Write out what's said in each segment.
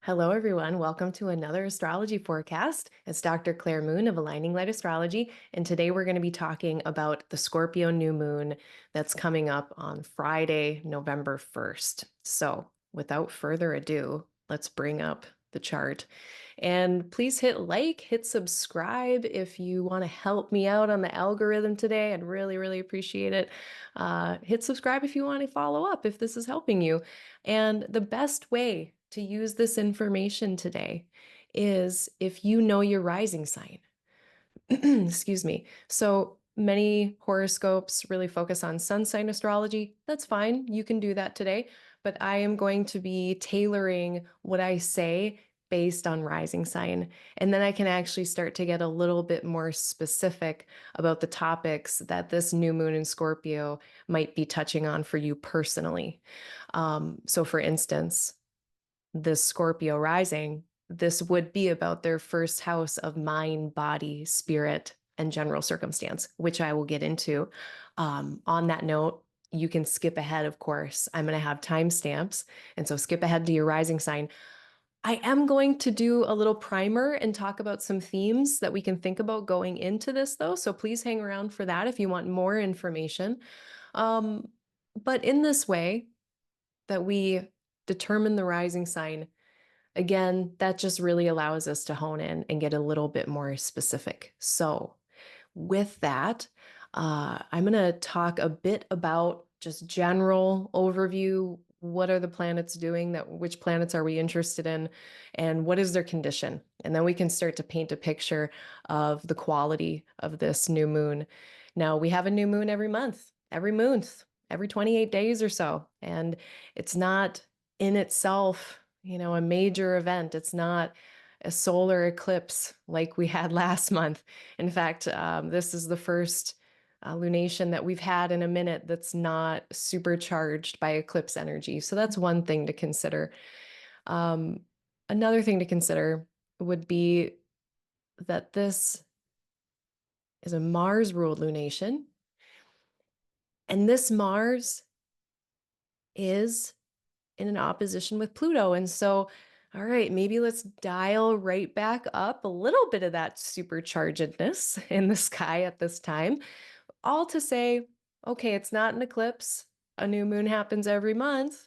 Hello, everyone. Welcome to another astrology forecast. It's Dr. Claire Moon of Aligning Light Astrology, and today we're going to be talking about the Scorpio new moon that's coming up on Friday, November 1st. So, without further ado, let's bring up the chart. And please hit like, hit subscribe if you want to help me out on the algorithm today. I'd really, really appreciate it. Hit subscribe if you want to follow up, if this is helping you. And the best way to use this information today is if you know your rising sign. Excuse me. So many horoscopes really focus on sun sign astrology. That's fine. You can do that today. But I am going to be tailoring what I say based on rising sign. And then I can actually start to get a little bit more specific about the topics that this new moon in Scorpio might be touching on for you personally. So for instance, this Scorpio rising, this would be about their first house of mind, body, spirit, and general circumstance, which I will get into. On that note, you can skip ahead, of course. I'm going to have timestamps. And so skip ahead to your rising sign. I am going to do a little primer and talk about some themes that we can think about going into this, though. So please hang around for that if you want more information. But in this way, that we determine the rising sign, again, that just really allows us to hone in and get a little bit more specific. So, with that, I'm going to talk a bit about just general overview. What are the planets doing? Which planets are we interested in? And what is their condition? And then we can start to paint a picture of the quality of this new moon. Now, we have a new moon every month, every 28 days or so. And it's not in itself, a major event. It's not a solar eclipse like we had last month. In fact, this is the first lunation that we've had in a minute that's not supercharged by eclipse energy. So that's one thing to consider. Another thing to consider would be that this is a Mars-ruled lunation. And this Mars is in an opposition with Pluto. And so, all right, maybe let's dial right back up a little bit of that superchargedness in the sky at this time. All to say, okay, it's not an eclipse. A new moon happens every month.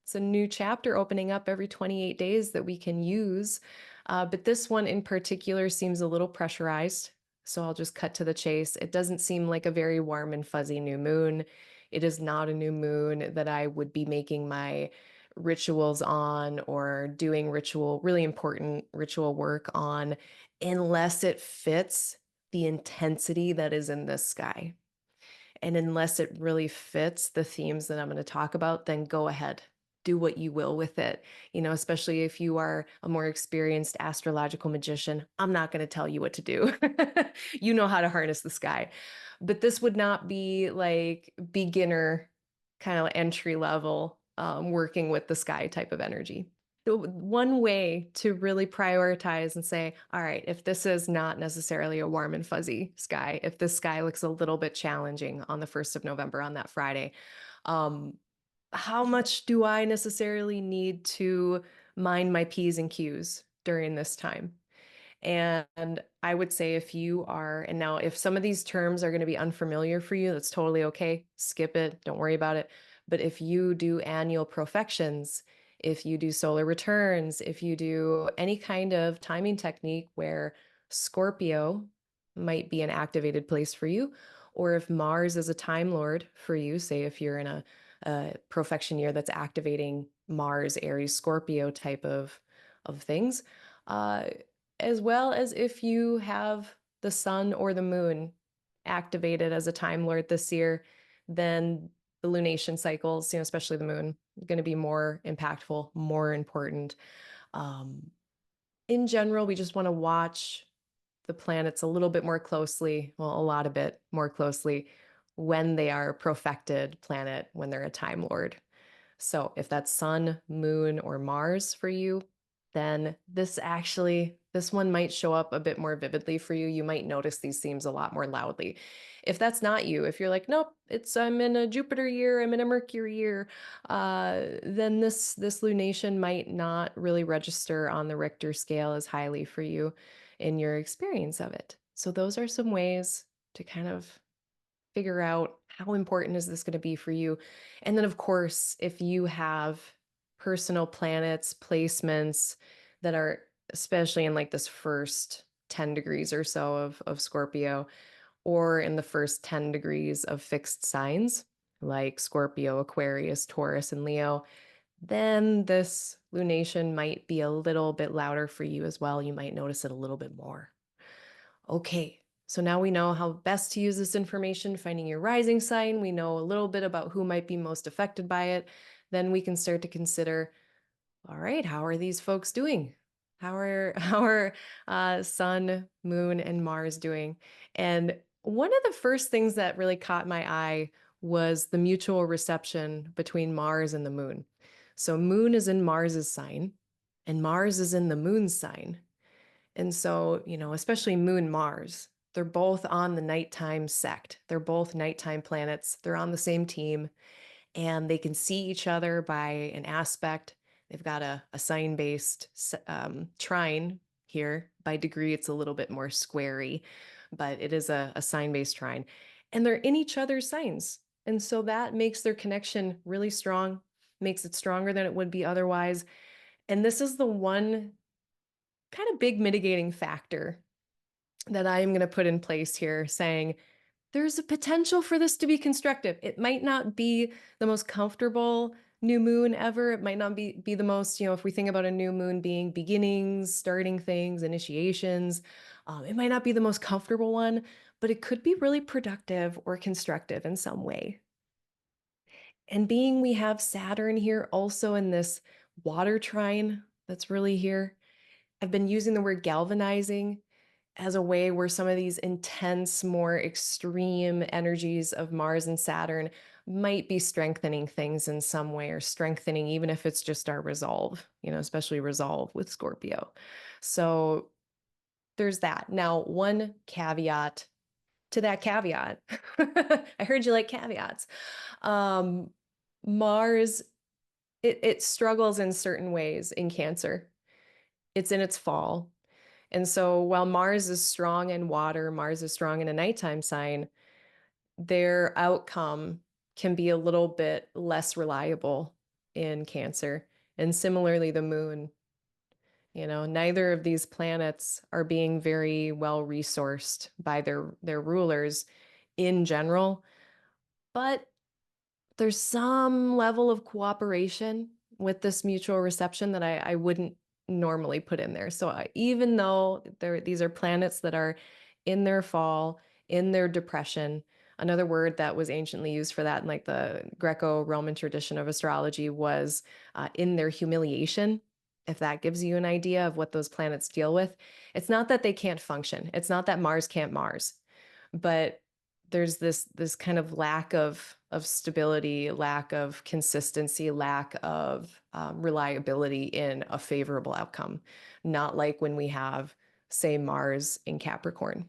It's a new chapter opening up every 28 days that we can use. But this one in particular seems a little pressurized. So I'll just cut to the chase. It doesn't seem like a very warm and fuzzy new moon. It is not a new moon that I would be making my rituals on or doing really important ritual work on unless it fits the intensity that is in this sky. And unless it really fits the themes that I'm going to talk about, then go ahead, do what you will with it. Especially if you are a more experienced astrological magician, I'm not going to tell you what to do. You know how to harness the sky. But this would not be like beginner kind of entry level working with the sky type of energy. So one way to really prioritize and say, all right, if this is not necessarily a warm and fuzzy sky, if this sky looks a little bit challenging on the 1st of November on that Friday, how much do I necessarily need to mind my P's and Q's during this time? And I would say and now if some of these terms are going to be unfamiliar for you, that's totally okay. Skip it. Don't worry about it. But if you do annual profections, if you do solar returns, if you do any kind of timing technique where Scorpio might be an activated place for you, or if Mars is a time lord for you, say if you're in a profection year that's activating Mars, Aries, Scorpio type of things, as well as if you have the sun or the moon activated as a time lord this year, then the lunation cycles, especially the moon, going to be more impactful, more important. In general, we just want to watch the planets a little bit more closely, well, a lot of bit more closely when they are a profected planet, when they're a time lord. So if that's sun, moon, or Mars for you, then this one might show up a bit more vividly for you. You might notice these themes a lot more loudly. If that's not you, if you're like, nope, I'm in a Jupiter year, I'm in a Mercury year, then this lunation might not really register on the Richter scale as highly for you in your experience of it. So those are some ways to kind of figure out how important is this going to be for you. And then, of course, if you have personal planets, placements that are especially in like this first 10 degrees or so of Scorpio, or in the first 10 degrees of fixed signs like Scorpio, Aquarius, Taurus, and Leo, then this lunation might be a little bit louder for you as well. You might notice it a little bit more. Okay, so now we know how best to use this information, finding your rising sign. We know a little bit about who might be most affected by it. Then we can start to consider, all right, how are these folks doing? How are Sun, Moon, and Mars doing? And one of the first things that really caught my eye was the mutual reception between Mars and the Moon. So Moon is in Mars's sign, and Mars is in the Moon's sign. And so, especially Moon Mars, they're both on the nighttime sect. They're both nighttime planets. They're on the same team and they can see each other by an aspect. They've got a sign-based trine here. By degree, it's a little bit more squarey, but it is a sign-based trine. And they're in each other's signs. And so that makes their connection really strong, makes it stronger than it would be otherwise. And this is the one kind of big mitigating factor that I am going to put in place here, saying there's a potential for this to be constructive. It might not be the most comfortable new moon ever. It might not be the most, if we think about a new moon being beginnings, starting things, initiations, it might not be the most comfortable one, but it could be really productive or constructive in some way. And being we have Saturn here also in this water trine that's really here, I've been using the word galvanizing as a way where some of these intense, more extreme energies of Mars and Saturn might be strengthening things in some way, or strengthening, even if it's just our resolve, especially resolve with Scorpio. So there's that. Now, one caveat to that caveat. I heard you like caveats. Mars, it struggles in certain ways in Cancer. It's in its fall. And so while Mars is strong in water, Mars is strong in a nighttime sign, their outcome can be a little bit less reliable in Cancer. And similarly, the moon, neither of these planets are being very well resourced by their rulers in general, but there's some level of cooperation with this mutual reception that I wouldn't normally put in there. So even though these are planets that are in their fall, in their depression, another word that was anciently used for that in like the Greco-Roman tradition of astrology was in their humiliation. If that gives you an idea of what those planets deal with, it's not that they can't function. It's not that Mars can't Mars, but there's this kind of lack of stability, lack of consistency, lack of reliability in a favorable outcome. Not like when we have, say, Mars in Capricorn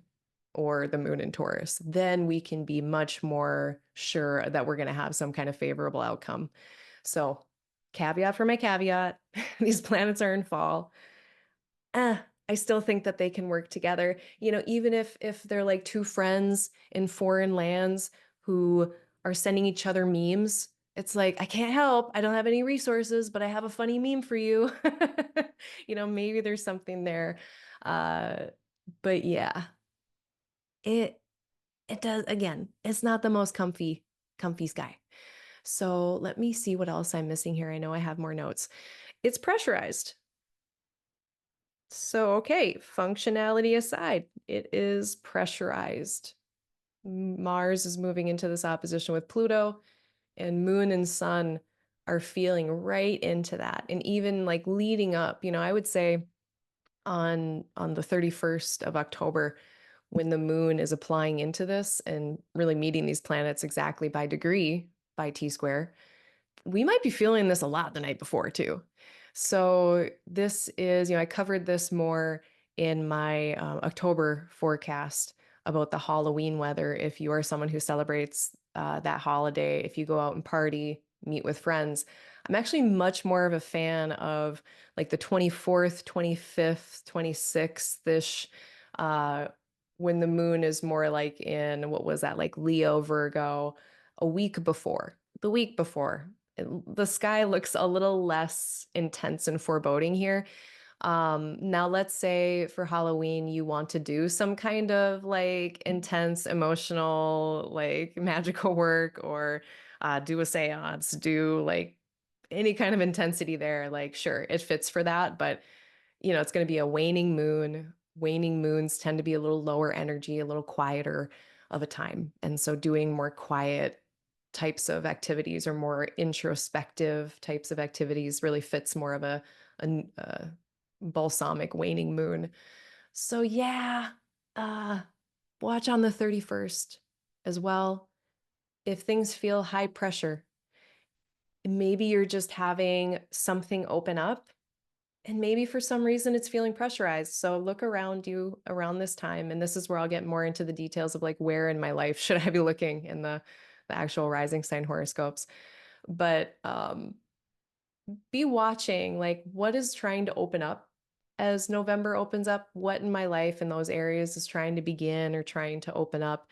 or the moon in Taurus. Then we can be much more sure that we're going to have some kind of favorable outcome. So, caveat for my caveat, these planets are in fall. I still think that they can work together. Even if they're like two friends in foreign lands who are sending each other memes, it's like, I can't help. I don't have any resources, but I have a funny meme for you. Maybe there's something there. But yeah, it does, again, it's not the most comfy sky. So let me see what else I'm missing here. I know I have more notes. It's pressurized. So, okay, functionality aside, it is pressurized. Mars is moving into this opposition with Pluto, and Moon and Sun are feeling right into that. And even like leading up, I would say on the 31st of October, when the Moon is applying into this and really meeting these planets exactly by degree, by T-square, we might be feeling this a lot the night before too. So this is, I covered this more in my October forecast about the Halloween weather. If you are someone who celebrates that holiday, if you go out and party, meet with friends, I'm actually much more of a fan of like the 24th, 25th, 26th-ish, when the moon is more like in, what was that, like Leo, Virgo, a week before. The week before. The sky looks a little less intense and foreboding here. Now let's say for Halloween you want to do some kind of like intense emotional, like magical work, or do a seance, do like any kind of intensity there. Like, sure, it fits for that, but it's going to be a waning moon. Waning moons tend to be a little lower energy, a little quieter of a time. And so doing more quiet types of activities or more introspective types of activities really fits more of a balsamic waning moon. So yeah, uh, watch on the 31st as well. If things feel high pressure, maybe you're just having something open up, and maybe for some reason it's feeling pressurized. So look around you around this time. And this is where I'll get more into the details of like where in my life should I be looking in the actual rising sign horoscopes. But be watching like what is trying to open up as November opens up. What in my life in those areas is trying to begin or trying to open up?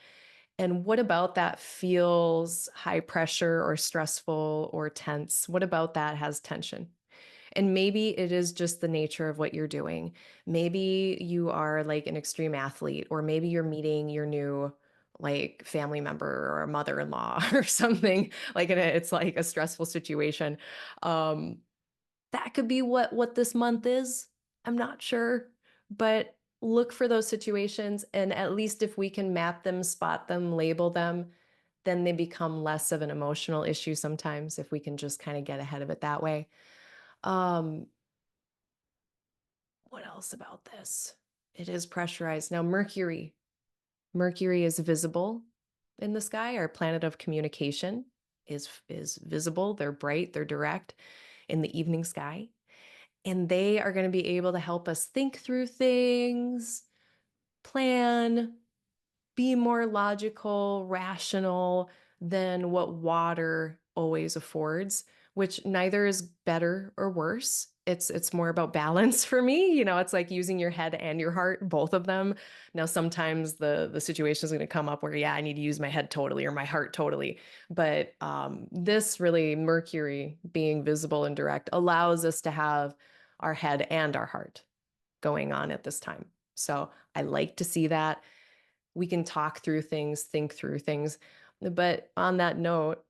And what about that feels high pressure or stressful or tense? What about that has tension? And maybe it is just the nature of what you're doing. Maybe you are like an extreme athlete, or maybe you're meeting your new like family member or a mother-in-law or something like it's like a stressful situation. Um, that could be what this month is. I'm not sure, but look for those situations, and at least if we can map them, spot them, label them, then they become less of an emotional issue sometimes if we can just kind of get ahead of it that way. Um, what else about this? It is pressurized. Now, Mercury. Mercury is visible in the sky. Our planet of communication is visible. They're bright, they're direct in the evening sky. And they are going to be able to help us think through things, plan, be more logical, rational than what water always affords, which neither is better or worse. It's more about balance for me. It's like using your head and your heart, both of them. Now, sometimes the situation is going to come up where, yeah, I need to use my head totally or my heart totally. But this really, Mercury being visible and direct, allows us to have our head and our heart going on at this time. So I like to see that we can talk through things, think through things. But on that note,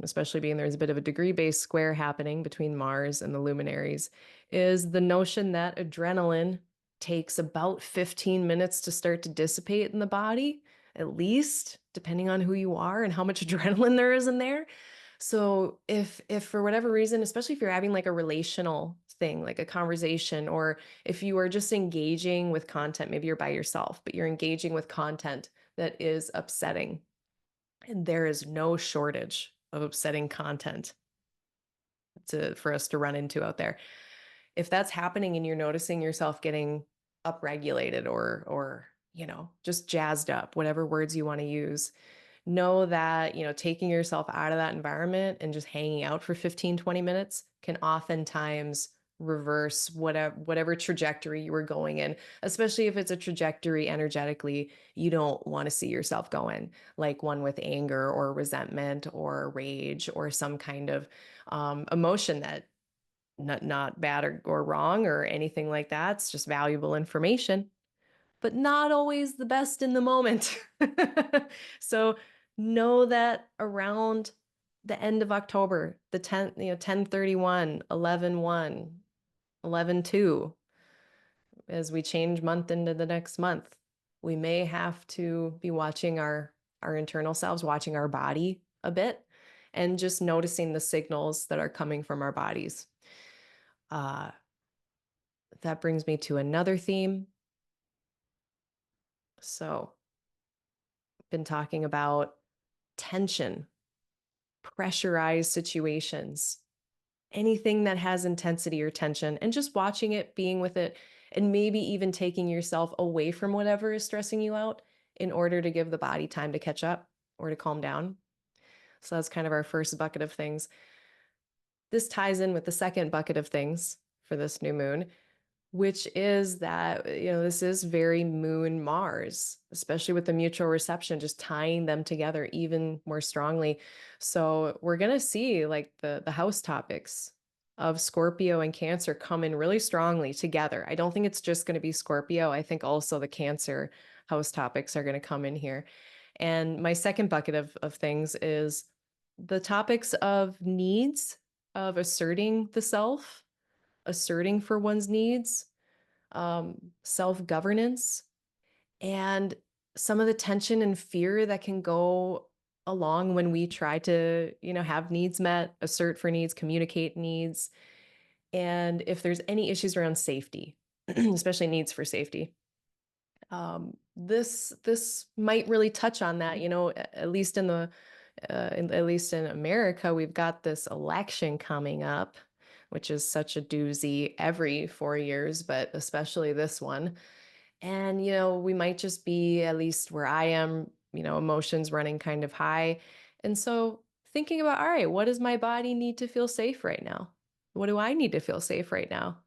especially being there's a bit of a degree-based square happening between Mars and the luminaries, is the notion that adrenaline takes about 15 minutes to start to dissipate in the body, at least, depending on who you are and how much adrenaline there is in there. So if for whatever reason, especially if you're having like a relational thing, like a conversation, or if you are just engaging with content, maybe you're by yourself, but you're engaging with content that is upsetting, and there is no shortage of upsetting content for us to run into out there. If that's happening and you're noticing yourself getting upregulated or just jazzed up, whatever words you want to use, know that, taking yourself out of that environment and just hanging out for 15, 20 minutes can oftentimes reverse whatever trajectory you were going in, especially if it's a trajectory energetically you don't want to see yourself going, like one with anger or resentment or rage or some kind of emotion that not bad or wrong or anything like that. It's just valuable information, but not always the best in the moment. So know that around the end of October, the 10th, 10/31, 11/1, 11/2, as we change month into the next month, we may have to be watching our internal selves, watching our body a bit, and just noticing the signals that are coming from our bodies. Uh, that brings me to another theme. So, been talking about tension, pressurized situations, anything that has intensity or tension, and just watching it, being with it, and maybe even taking yourself away from whatever is stressing you out in order to give the body time to catch up or to calm down. So that's kind of our first bucket of things. This ties in with the second bucket of things for this new moon, which is that, this is very Moon Mars, especially with the mutual reception, just tying them together even more strongly. So we're going to see like the house topics of Scorpio and Cancer come in really strongly together. I don't think it's just going to be Scorpio. I think also the Cancer house topics are going to come in here. And my second bucket of things is the topics of needs, of asserting the self, asserting for one's needs, self-governance, and some of the tension and fear that can go along when we try to, have needs met, assert for needs, communicate needs. And if there's any issues around safety, especially needs for safety, this might really touch on that. At least at least in America, we've got this election coming up, which is such a doozy every 4 years, but especially this one. And, we might just be, at least where I am, emotions running kind of high. And so thinking about, all right, what does my body need to feel safe right now? What do I need to feel safe right now?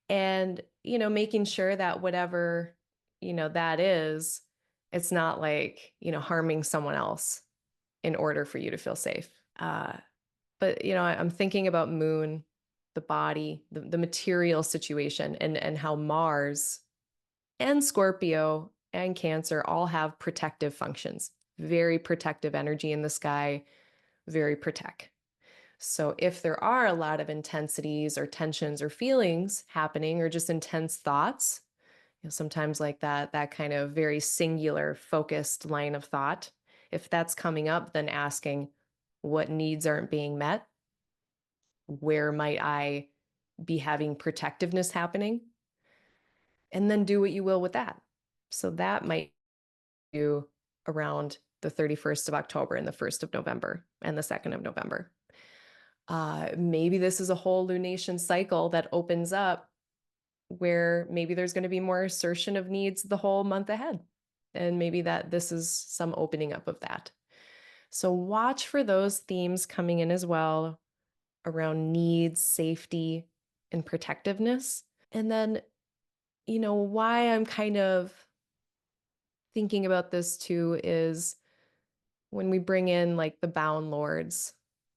And, making sure that whatever, that is, it's not like, harming someone else in order for you to feel safe. But, I'm thinking about moon, the body, the material situation, and how Mars and Scorpio and Cancer all have protective functions, very protective energy in the sky, very protect. So if there are a lot of intensities or tensions or feelings happening or just intense thoughts, sometimes like that kind of very singular focused line of thought, if that's coming up, then asking what needs aren't being met, where might I be having protectiveness happening, and then do what you will with that. So that might do around the 31st of October and the 1st of November and the 2nd of November. Maybe this is a whole lunation cycle that opens up where maybe there's going to be more assertion of needs the whole month ahead. And maybe that this is some opening up of that. So watch for those themes coming in as well around needs, safety, and protectiveness. And then, why I'm kind of thinking about this too is when we bring in like the bound lords,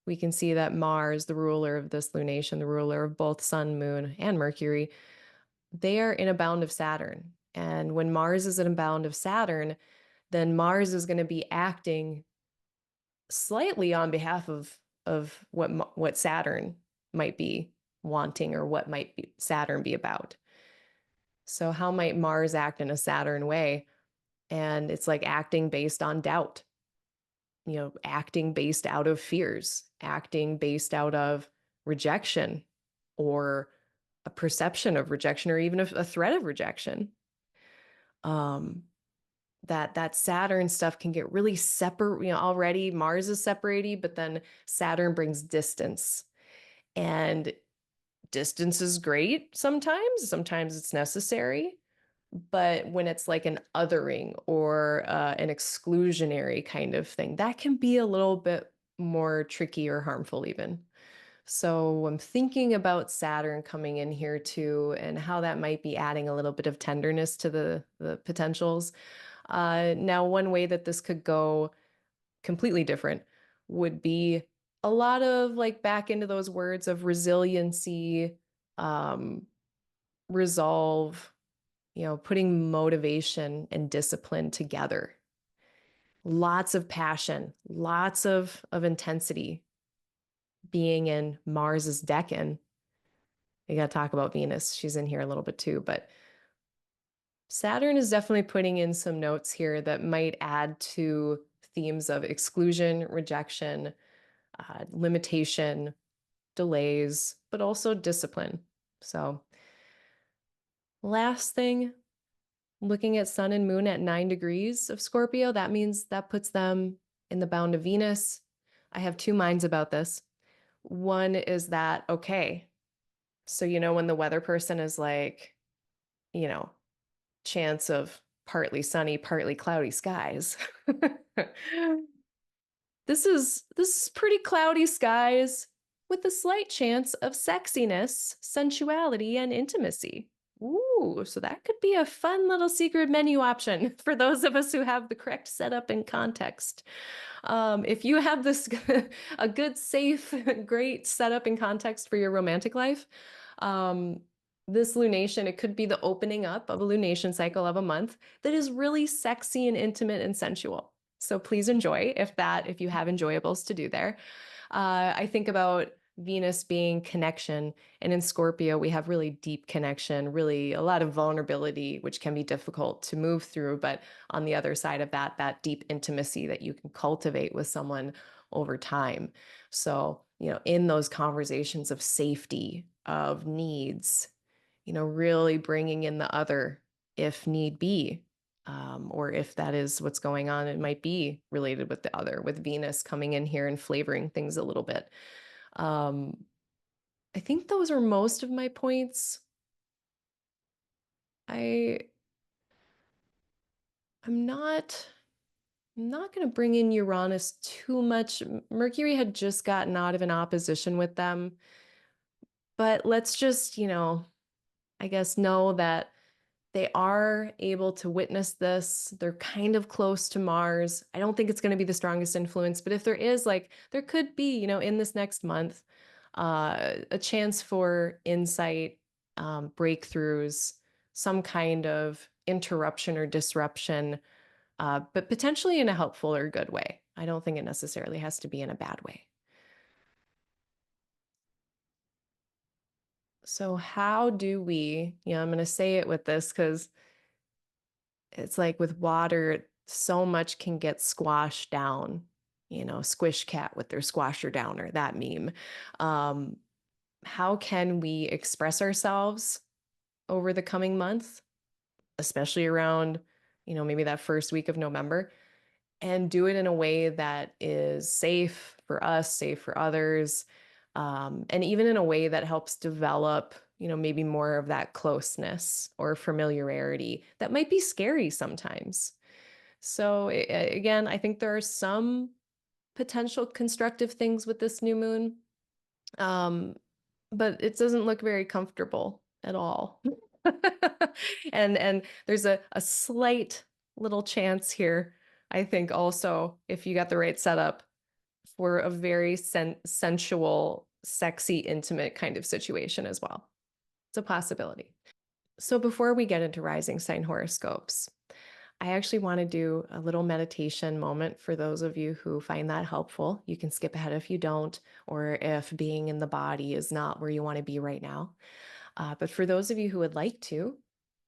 we can see that Mars, the ruler of this lunation, the ruler of both Sun, Moon, and Mercury, they are in a bound of Saturn. And when Mars is in a bound of Saturn, then Mars is going to be acting slightly on behalf of what Saturn might be wanting, or what might be Saturn be about. So how might Mars act in a Saturn way? And it's like acting based on doubt, acting based out of fears, acting based out of rejection, or a perception of rejection, or even a threat of rejection. That Saturn stuff can get really separate. Already Mars is separating, but then Saturn brings distance, and distance is great sometimes. Sometimes it's necessary. But when it's like an othering or an exclusionary kind of thing, that can be a little bit more tricky or harmful even. So I'm thinking about Saturn coming in here too, and how that might be adding a little bit of tenderness to the potentials. Now, one way that this could go completely different would be a lot of like back into those words of resiliency, resolve, putting motivation and discipline together. Lots of passion, lots of intensity being in Mars's decan. You got to talk about Venus. She's in here a little bit too, but Saturn is definitely putting in some notes here that might add to themes of exclusion, rejection, limitation, delays, but also discipline. So last thing, looking at Sun and Moon at 9 degrees of Scorpio, that means that puts them in the bound of Venus. I have two minds about this. One is that, okay, so when the weather person is like, chance of partly sunny, partly cloudy skies. This is pretty cloudy skies with a slight chance of sexiness, sensuality, and intimacy. Ooh, so that could be a fun little secret menu option for those of us who have the correct setup and context. If you have this a good, safe, great setup and context for your romantic life, um, this lunation, it could be the opening up of a lunation cycle of a month that is really sexy and intimate and sensual. So please enjoy if you have enjoyables to do there. I think about Venus being connection, and in Scorpio, we have really deep connection, really a lot of vulnerability, which can be difficult to move through. But on the other side of that, that deep intimacy that you can cultivate with someone over time. So, in those conversations of safety, of needs, really bringing in the other if need be, or if that is what's going on, it might be related with the other, with Venus coming in here and flavoring things a little bit. Um, I think those are most of my points. I I'm not going to bring in Uranus too much. Mercury had just gotten out of an opposition with them, but let's just, I guess know that they are able to witness this. They're kind of close to Mars. I don't think it's going to be the strongest influence, but if there is, like, there could be, in this next month, a chance for insight, breakthroughs, some kind of interruption or disruption, but potentially in a helpful or good way. I don't think it necessarily has to be in a bad way. So how do we, I'm going to say it with this because it's like with water, so much can get squashed down, squish cat with their squasher downer, that meme. Um, how can we express ourselves over the coming month, especially around, maybe that first week of November, and do it in a way that is safe for us, safe for others, and even in a way that helps develop, maybe more of that closeness or familiarity that might be scary sometimes. So again, I think there are some potential constructive things with this new moon, but it doesn't look very comfortable at all. And there's a slight little chance here, I think also, if you got the right setup, for a very sensual, sexy, intimate kind of situation as well. It's a possibility. So before we get into rising sign horoscopes, I actually want to do a little meditation moment for those of you who find that helpful. You can skip ahead if you don't, or if being in the body is not where you want to be right now. But for those of you who would like to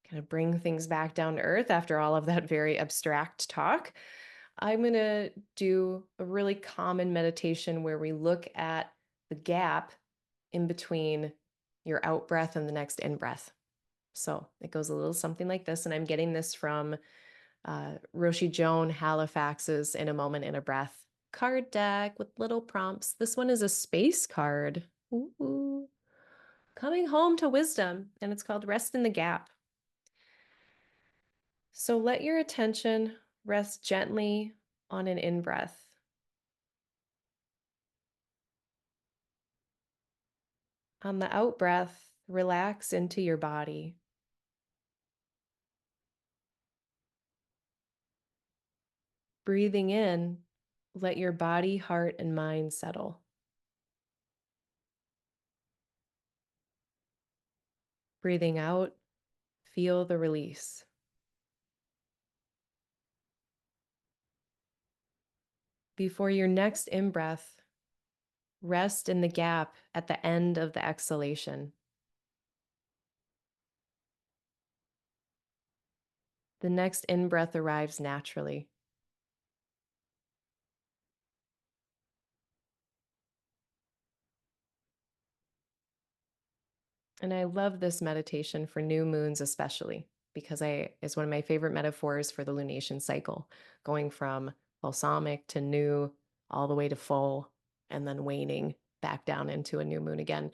kind of bring things back down to earth after all of that very abstract talk, I'm going to do a really common meditation where we look at the gap in between your out breath and the next in breath. So it goes a little something like this, and I'm getting this from Roshi Joan Halifax's In a Moment, in a Breath card deck with little prompts. This one is a space card. Ooh. Coming home to wisdom, and it's called Rest in the Gap. So let your attention rest gently on an in-breath. On the out-breath, relax into your body. Breathing in, let your body, heart, and mind settle. Breathing out, feel the release. Before your next in-breath, rest in the gap at the end of the exhalation. The next in-breath arrives naturally. And I love this meditation for new moons especially, because it's one of my favorite metaphors for the lunation cycle, going from balsamic to new, all the way to full, and then waning back down into a new moon again.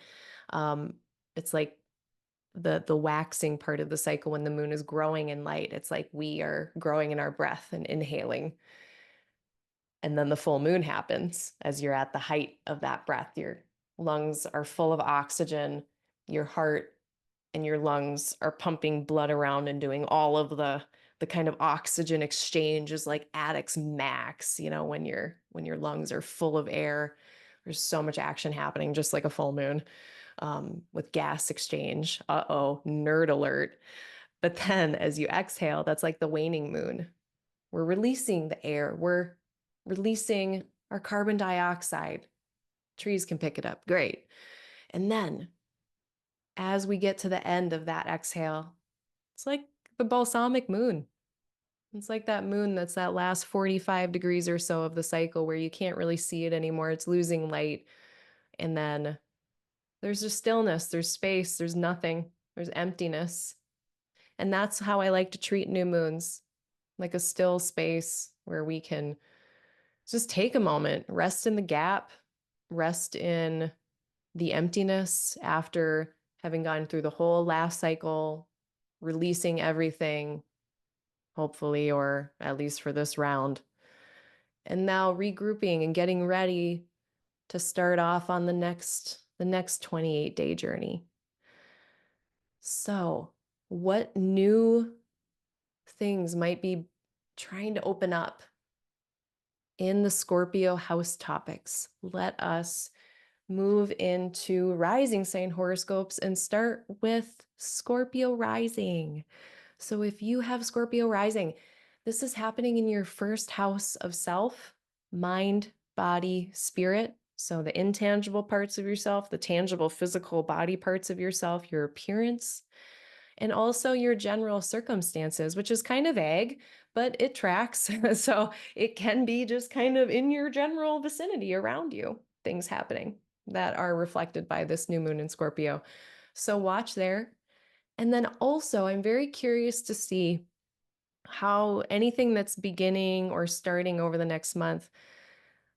It's like the waxing part of the cycle when the moon is growing in light. It's like we are growing in our breath and inhaling. And then the full moon happens as you're at the height of that breath. Your lungs are full of oxygen, your heart and your lungs are pumping blood around and doing all of the kind of oxygen exchange is like at its max, when your lungs are full of air. There's so much action happening, just like a full moon, with gas exchange. Uh-oh, nerd alert. But then as you exhale, that's like the waning moon. We're releasing the air. We're releasing our carbon dioxide. Trees can pick it up. Great. And then as we get to the end of that exhale, it's like the balsamic moon. It's like that moon that's that last 45 degrees or so of the cycle where you can't really see it anymore. It's losing light. And then there's just stillness, there's space, there's nothing, there's emptiness. And that's how I like to treat new moons, like a still space where we can just take a moment, rest in the gap, rest in the emptiness after having gone through the whole last cycle, releasing everything, hopefully, or at least for this round. And now regrouping and getting ready to start off on the next 28-day journey. So, what new things might be trying to open up in the Scorpio house topics? Let us move into rising sign horoscopes and start with Scorpio Rising. So if you have Scorpio Rising, this is happening in your first house of self, mind, body, spirit. So the intangible parts of yourself, the tangible physical body parts of yourself, your appearance, and also your general circumstances, which is kind of vague, but it tracks. So it can be just kind of in your general vicinity around you, things happening that are reflected by this new moon in Scorpio. So watch there. And then also, I'm very curious to see how anything that's beginning or starting over the next month,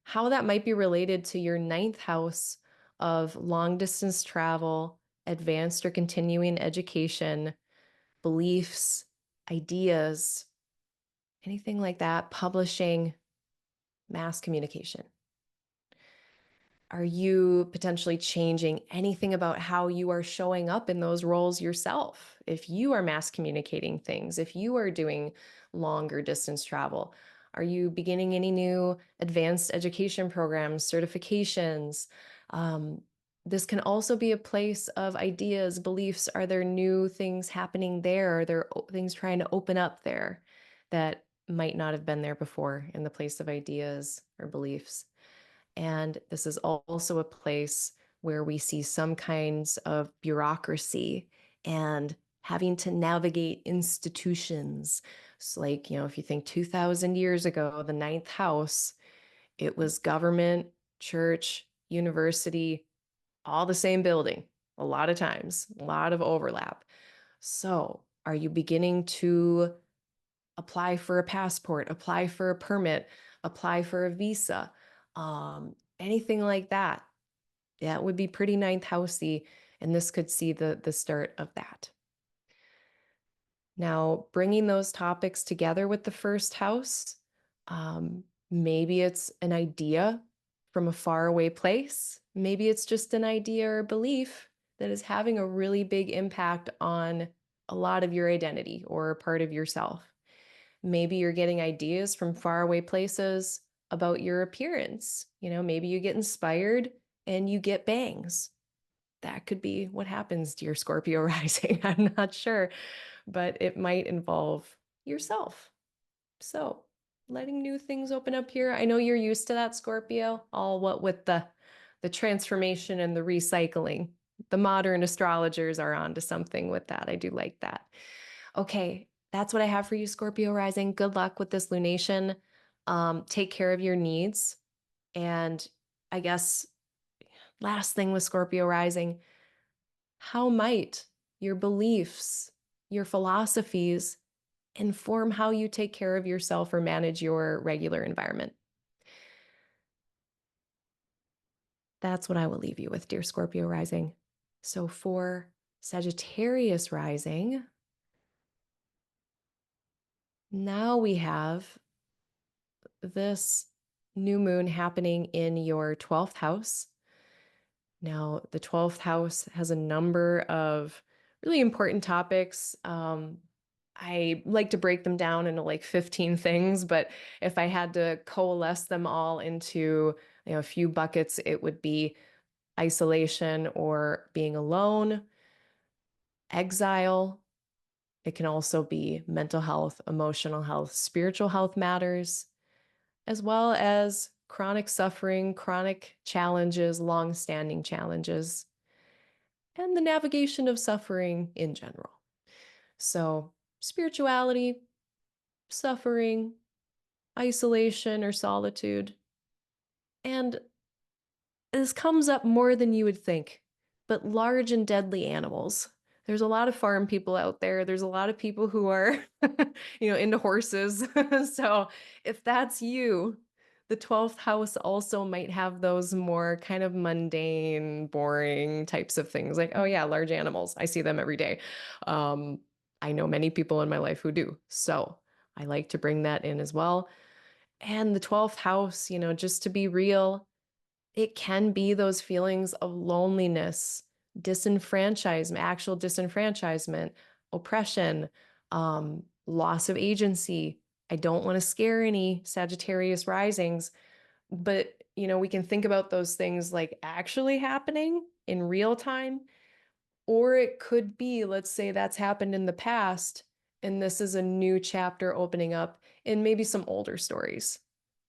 how that might be related to your ninth house of long distance travel, advanced or continuing education, beliefs, ideas, anything like that, publishing, mass communication. Are you potentially changing anything about how you are showing up in those roles yourself? If you are mass communicating things, if you are doing longer distance travel, are you beginning any new advanced education programs, certifications? This can also be a place of ideas, beliefs. Are there new things happening there? Are there things trying to open up there that might not have been there before in the place of ideas or beliefs? And this is also a place where we see some kinds of bureaucracy and having to navigate institutions. So like, if you think 2000 years ago, the ninth house, it was government, church, university, all the same building, a lot of times, a lot of overlap. So are you beginning to apply for a passport, apply for a permit, apply for a visa, anything like that? That would be pretty ninth housey, and this could see the start of that. Now, bringing those topics together with the first house, maybe it's an idea from a faraway place. Maybe it's just an idea or belief that is having a really big impact on a lot of your identity or a part of yourself. Maybe you're getting ideas from faraway places about your appearance. Maybe you get inspired and you get bangs. That could be what happens to your Scorpio rising. I'm not sure, but it might involve yourself. So letting new things open up here. I know you're used to that, Scorpio, all what with the transformation and the recycling. The modern astrologers are onto something with that. I do like that. Okay, that's what I have for you, Scorpio rising. Good luck with this lunation. Take care of your needs. And I guess last thing with Scorpio rising, how might your beliefs, your philosophies inform how you take care of yourself or manage your regular environment? That's what I will leave you with, dear Scorpio rising. So for Sagittarius rising. Now we have this new moon happening in your 12th house. Now, the 12th house has a number of really important topics. I like to break them down into like 15 things, but if I had to coalesce them all into, a few buckets, it would be isolation or being alone, exile. It can also be mental health, emotional health, spiritual health matters, as well as chronic suffering, chronic challenges, long-standing challenges, and the navigation of suffering in general. So, spirituality, suffering, isolation or solitude, and this comes up more than you would think, but large and deadly animals. There's a lot of farm people out there. There's a lot of people who are, into horses. So if that's you, the 12th house also might have those more kind of mundane, boring types of things like, oh yeah, large animals. I see them every day. Um, I know many people in my life who do. So I like to bring that in as well. And the 12th house, just to be real, it can be those feelings of loneliness, disenfranchisement, actual disenfranchisement, oppression, loss of agency. I don't want to scare any Sagittarius risings, but we can think about those things like actually happening in real time, or it could be, let's say that's happened in the past, and this is a new chapter opening up in maybe some older stories,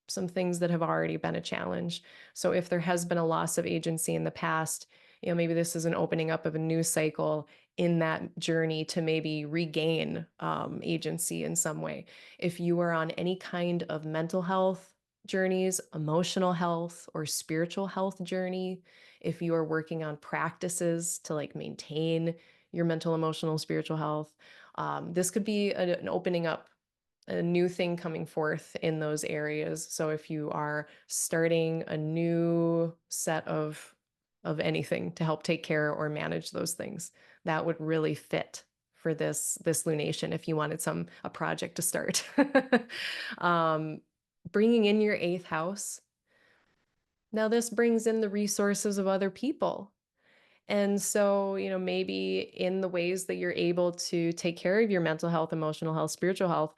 some things that have already been a challenge. So if there has been a loss of agency in the past, maybe this is an opening up of a new cycle in that journey to maybe regain agency in some way. If you are on any kind of mental health journeys, emotional health, or spiritual health journey, if you are working on practices to like maintain your mental, emotional, spiritual health, this could be an opening up, a new thing coming forth in those areas. So if you are starting a new set of anything to help take care or manage those things, that would really fit for this lunation if you wanted a project to start. um, Bringing in your 8th house. Now this brings in the resources of other people. And so, maybe in the ways that you're able to take care of your mental health, emotional health, spiritual health,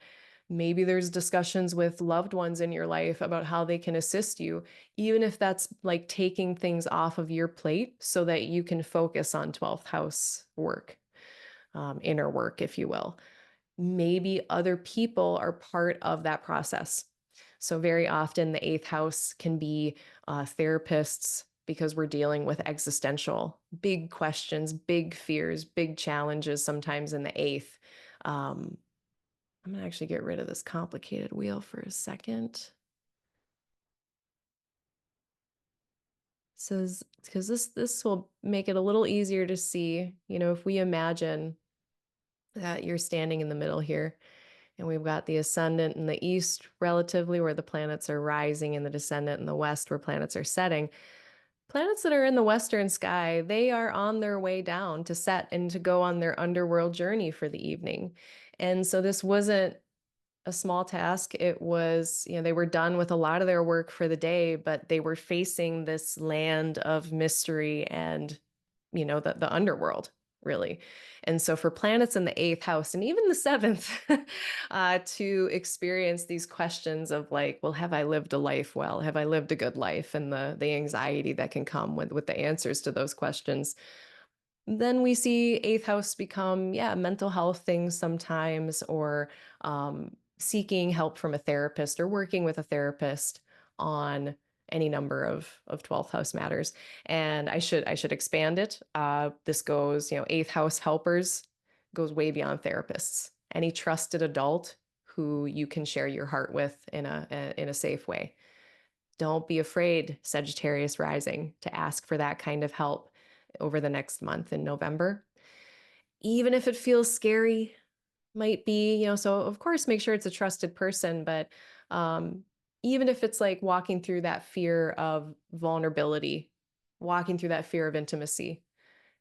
maybe there's discussions with loved ones in your life about how they can assist you, even if that's like taking things off of your plate so that you can focus on 12th house work, inner work, if you will. Maybe other people are part of that process. So very often the 8th house can be therapists, because we're dealing with existential big questions, big fears, big challenges sometimes in the 8th. I'm gonna actually get rid of this complicated wheel for a second. So, because this will make it a little easier to see, if we imagine that you're standing in the middle here, and we've got the ascendant in the east relatively where the planets are rising, and the descendant in the west where planets are setting. Planets that are in the western sky, they are on their way down to set and to go on their underworld journey for the evening. And so this wasn't a small task. It was, they were done with a lot of their work for the day, but they were facing this land of mystery and, the underworld, really. And so for planets in the 8th house and even the 7th, to experience these questions of like, well, have I lived a life well? Have I lived a good life? And the anxiety that can come with the answers to those questions. Then we see 8th house become, mental health things sometimes, or seeking help from a therapist or working with a therapist on any number of 12th house matters. And I should expand it. This goes, 8th house helpers goes way beyond therapists. Any trusted adult who you can share your heart with in a safe way. Don't be afraid, Sagittarius rising, to ask for that kind of help over the next month in November. Even if it feels scary, might be, so of course make sure it's a trusted person, but even if it's like walking through that fear of vulnerability, walking through that fear of intimacy,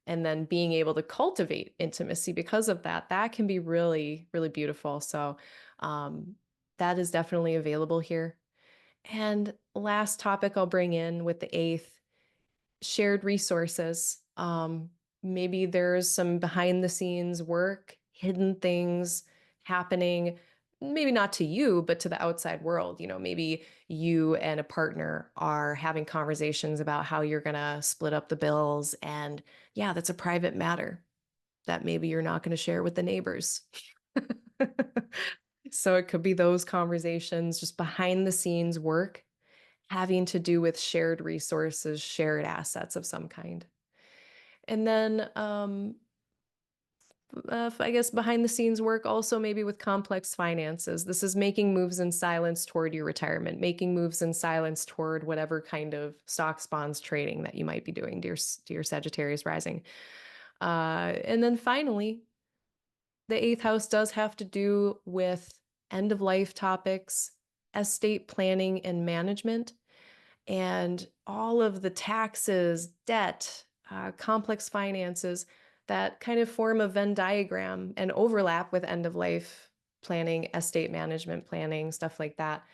and then being able to cultivate intimacy because of that, that can be really, really beautiful. So that is definitely available here. And last topic I'll bring in with the eighth, shared resources. Maybe there's some behind the scenes work, hidden things happening, maybe not to you, but to the outside world. Maybe you and a partner are having conversations about how you're going to split up the bills. And yeah, that's a private matter that maybe you're not going to share with the neighbors. So it could be those conversations, just behind the scenes work having to do with shared resources, shared assets of some kind. And then I guess behind the scenes work also maybe with complex finances. This is making moves in silence toward your retirement, making moves in silence toward whatever kind of stocks, bonds trading that you might be doing, dear Sagittarius rising. And then finally, the eighth house does have to do with end of life topics, estate planning and management, and all of the taxes, debt, complex finances that kind of form a Venn diagram and overlap with end of life planning, estate management planning, stuff like that.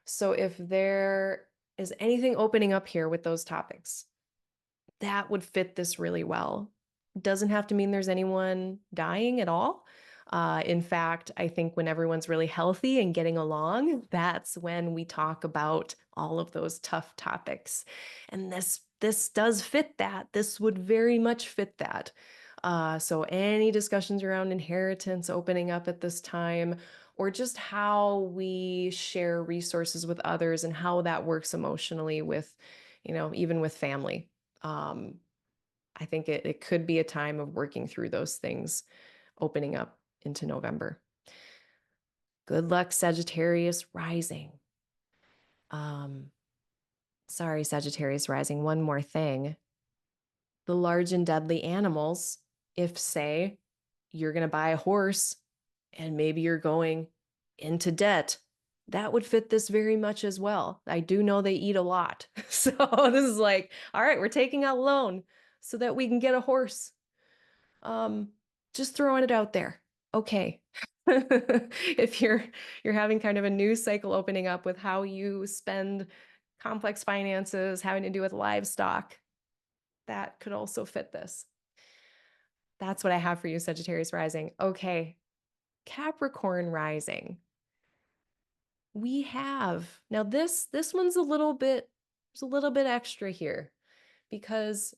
So if there is anything opening up here with those topics, that would fit this really well. Doesn't have to mean there's anyone dying at all. In fact, I think when everyone's really healthy and getting along, that's when we talk about all of those tough topics. And this does fit that. This would very much fit that. So any discussions around inheritance opening up at this time, or just how we share resources with others and how that works emotionally with, even with family. Um, I think it could be a time of working through those things, opening up into November. Good luck, Sagittarius rising. Um, Sorry, Sagittarius rising. One more thing. The large and deadly animals, if, say, you're going to buy a horse and maybe you're going into debt, that would fit this very much as well. I do know they eat a lot. So this is like, all right, we're taking out a loan so that we can get a horse. Um, just throwing it out there. Okay. If you're having kind of a news cycle opening up with how you spend complex finances, having to do with livestock, that could also fit this. That's what I have for you, Sagittarius rising. Okay. Capricorn rising. We have now this one's there's a little bit extra here because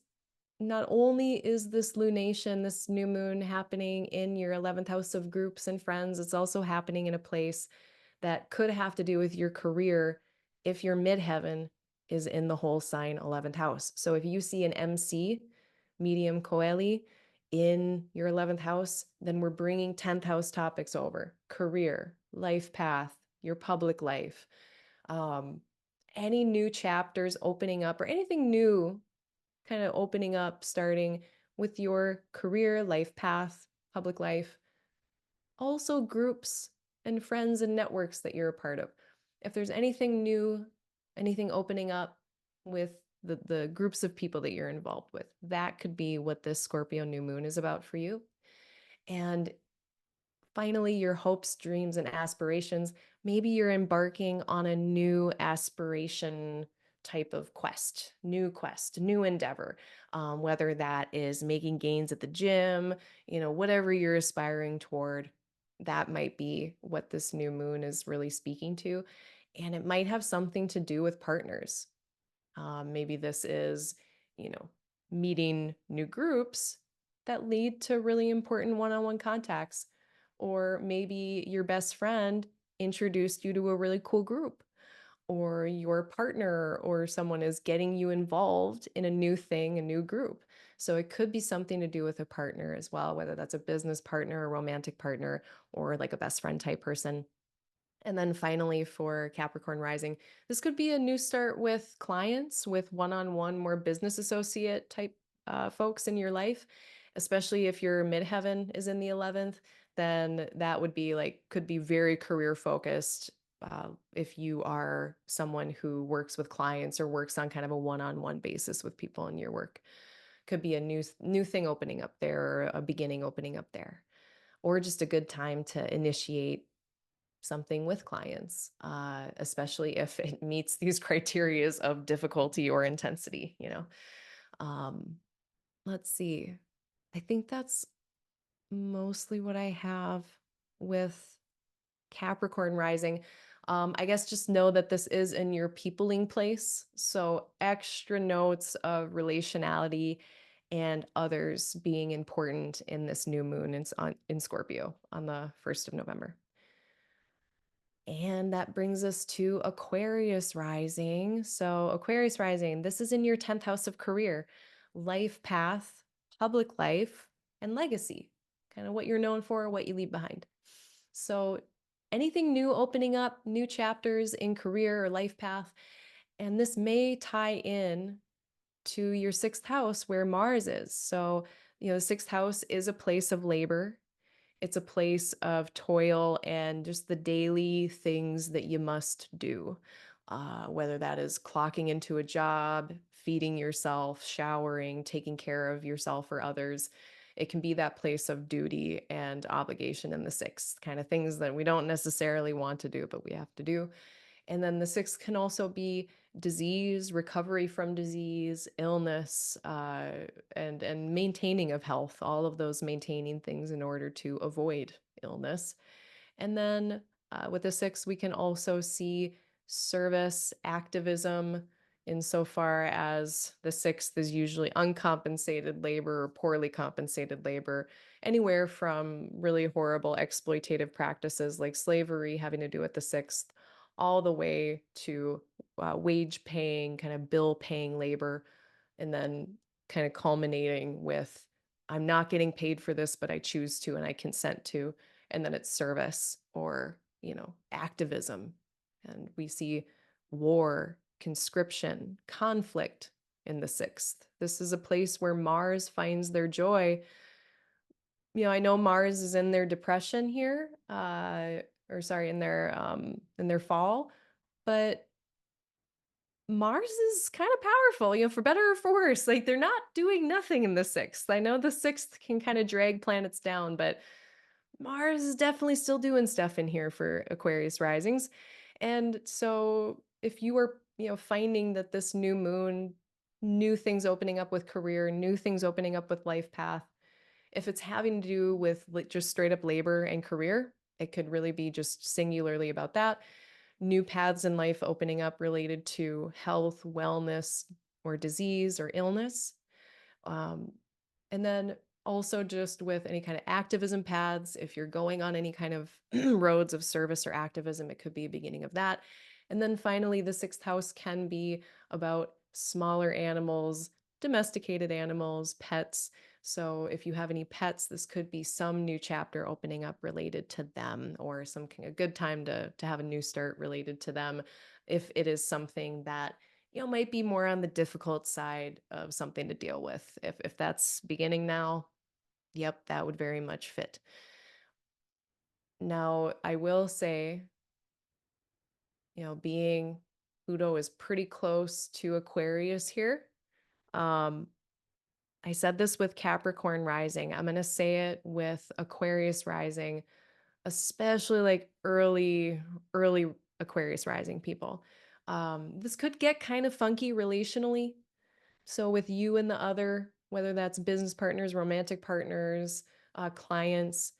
not only is this lunation, this new moon happening in your 11th house of groups and friends, it's also happening in a place that could have to do with your career if your midheaven is in the whole sign 11th house. So if you see an MC, medium coeli, in your 11th house, then we're bringing 10th house topics over: career, life path, your public life, um, any new chapters opening up or anything new kind of opening up, starting with your career, life path, public life, also groups and friends and networks that you're a part of. If there's anything new, anything opening up with the groups of people that you're involved with, that could be what this Scorpio new moon is about for you. And finally, your hopes, dreams, and aspirations. Maybe you're embarking on a new aspiration type of quest, new endeavor, whether that is making gains at the gym, whatever you're aspiring toward, that might be what this new moon is really speaking to. And it might have something to do with partners. Maybe this is, you know, meeting new groups that lead to really important one-on-one contacts. Or maybe your best friend introduced you to a really cool group, or your partner or someone is getting you involved in a new thing, a new group. So it could be something to do with a partner as well, whether that's a business partner, a romantic partner, or like a best friend type person. And then finally, for Capricorn Rising, this could be a new start with clients, with one-on-one, more business associate type folks in your life, especially if your midheaven is in the 11th, then that would be could be very career focused. If you are someone who works with clients or works on kind of a one-on-one basis with people in your work. Could be a new thing opening up there, or a beginning opening up there, or just a good time to initiate something with clients, especially if it meets these criterias of difficulty or intensity, you know. Let's see. I think that's mostly what I have with Capricorn rising. I guess just know that this is in your peopling place. So extra notes of relationality and others being important in this new moon in Scorpio on the 1st of November. And that brings us to Aquarius rising. So, Aquarius rising, this is in your 10th house of career, life path, public life, and legacy. Kind of what you're known for, what you leave behind. So, anything new opening up, new chapters in career or life path. And this may tie in to your 6th house where Mars is. So, the 6th house is a place of labor. It's a place of toil and just the daily things that you must do, whether that is clocking into a job, feeding yourself, showering, taking care of yourself or others. It can be that place of duty and obligation in the 6th, kind of things that we don't necessarily want to do, but we have to do. And then the 6th can also be disease, recovery from disease, illness, and maintaining of health, all of those maintaining things in order to avoid illness. And then with the 6th, we can also see service, activism, insofar as the 6th is usually uncompensated labor or poorly compensated labor, anywhere from really horrible exploitative practices like slavery having to do with the 6th, all the way to wage paying, kind of bill paying labor, and then kind of culminating with I'm not getting paid for this, but I choose to and I consent to. And then it's service or, activism. And we see war, conscription, conflict in the 6th. This is a place where Mars finds their joy. I know Mars is in their depression here, or sorry, in their fall, but Mars is kind of powerful, for better or for worse. Like they're not doing nothing in the 6th. I know the 6th can kind of drag planets down, but Mars is definitely still doing stuff in here for Aquarius risings. And so if you are, finding that this new moon, new things opening up with career, new things opening up with life path, if it's having to do with just straight up labor and career, it could really be just singularly about that. New paths in life opening up related to health, wellness, or disease or illness. Um, and then also just with any kind of activism paths, if you're going on any kind of roads of service or activism, it could be a beginning of that. And then finally, the 6th house can be about smaller animals, domesticated animals, pets. So if you have any pets, this could be some new chapter opening up related to them, or a good time to have a new start related to them if it is something that might be more on the difficult side of something to deal with. If that's beginning now, yep, that would very much fit. Now, I will say, being Pluto is pretty close to Aquarius here. Um, I said this with Capricorn rising. I'm going to say it with Aquarius rising, especially like early Aquarius rising people. This could get kind of funky relationally. So with you and the other, whether that's business partners, romantic partners, clients,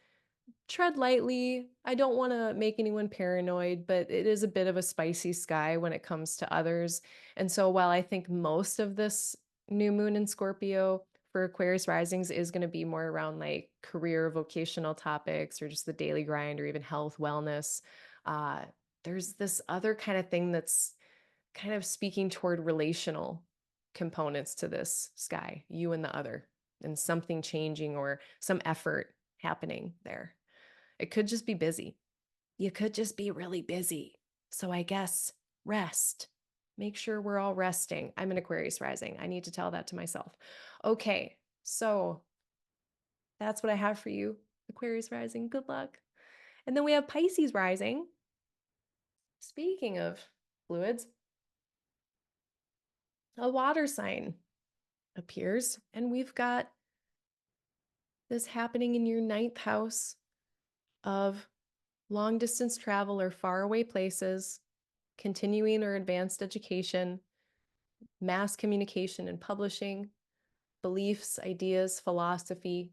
tread lightly. I don't want to make anyone paranoid, but it is a bit of a spicy sky when it comes to others. And so while I think most of this new moon in Scorpio for Aquarius risings is going to be more around like career, vocational topics, or just the daily grind, or even health, wellness, uh, there's this other kind of thing that's kind of speaking toward relational components to this sky, you and the other, and something changing or some effort happening there. It could just be busy. You could just be really busy. So I guess rest. Make sure we're all resting. I'm an Aquarius rising. I need to tell that to myself. Okay, so that's what I have for you, Aquarius rising. Good luck. And then we have Pisces rising. Speaking of fluids, a water sign. appears. And we've got this happening in your ninth house of long distance travel or faraway places, continuing or advanced education, mass communication and publishing, beliefs, ideas, philosophy,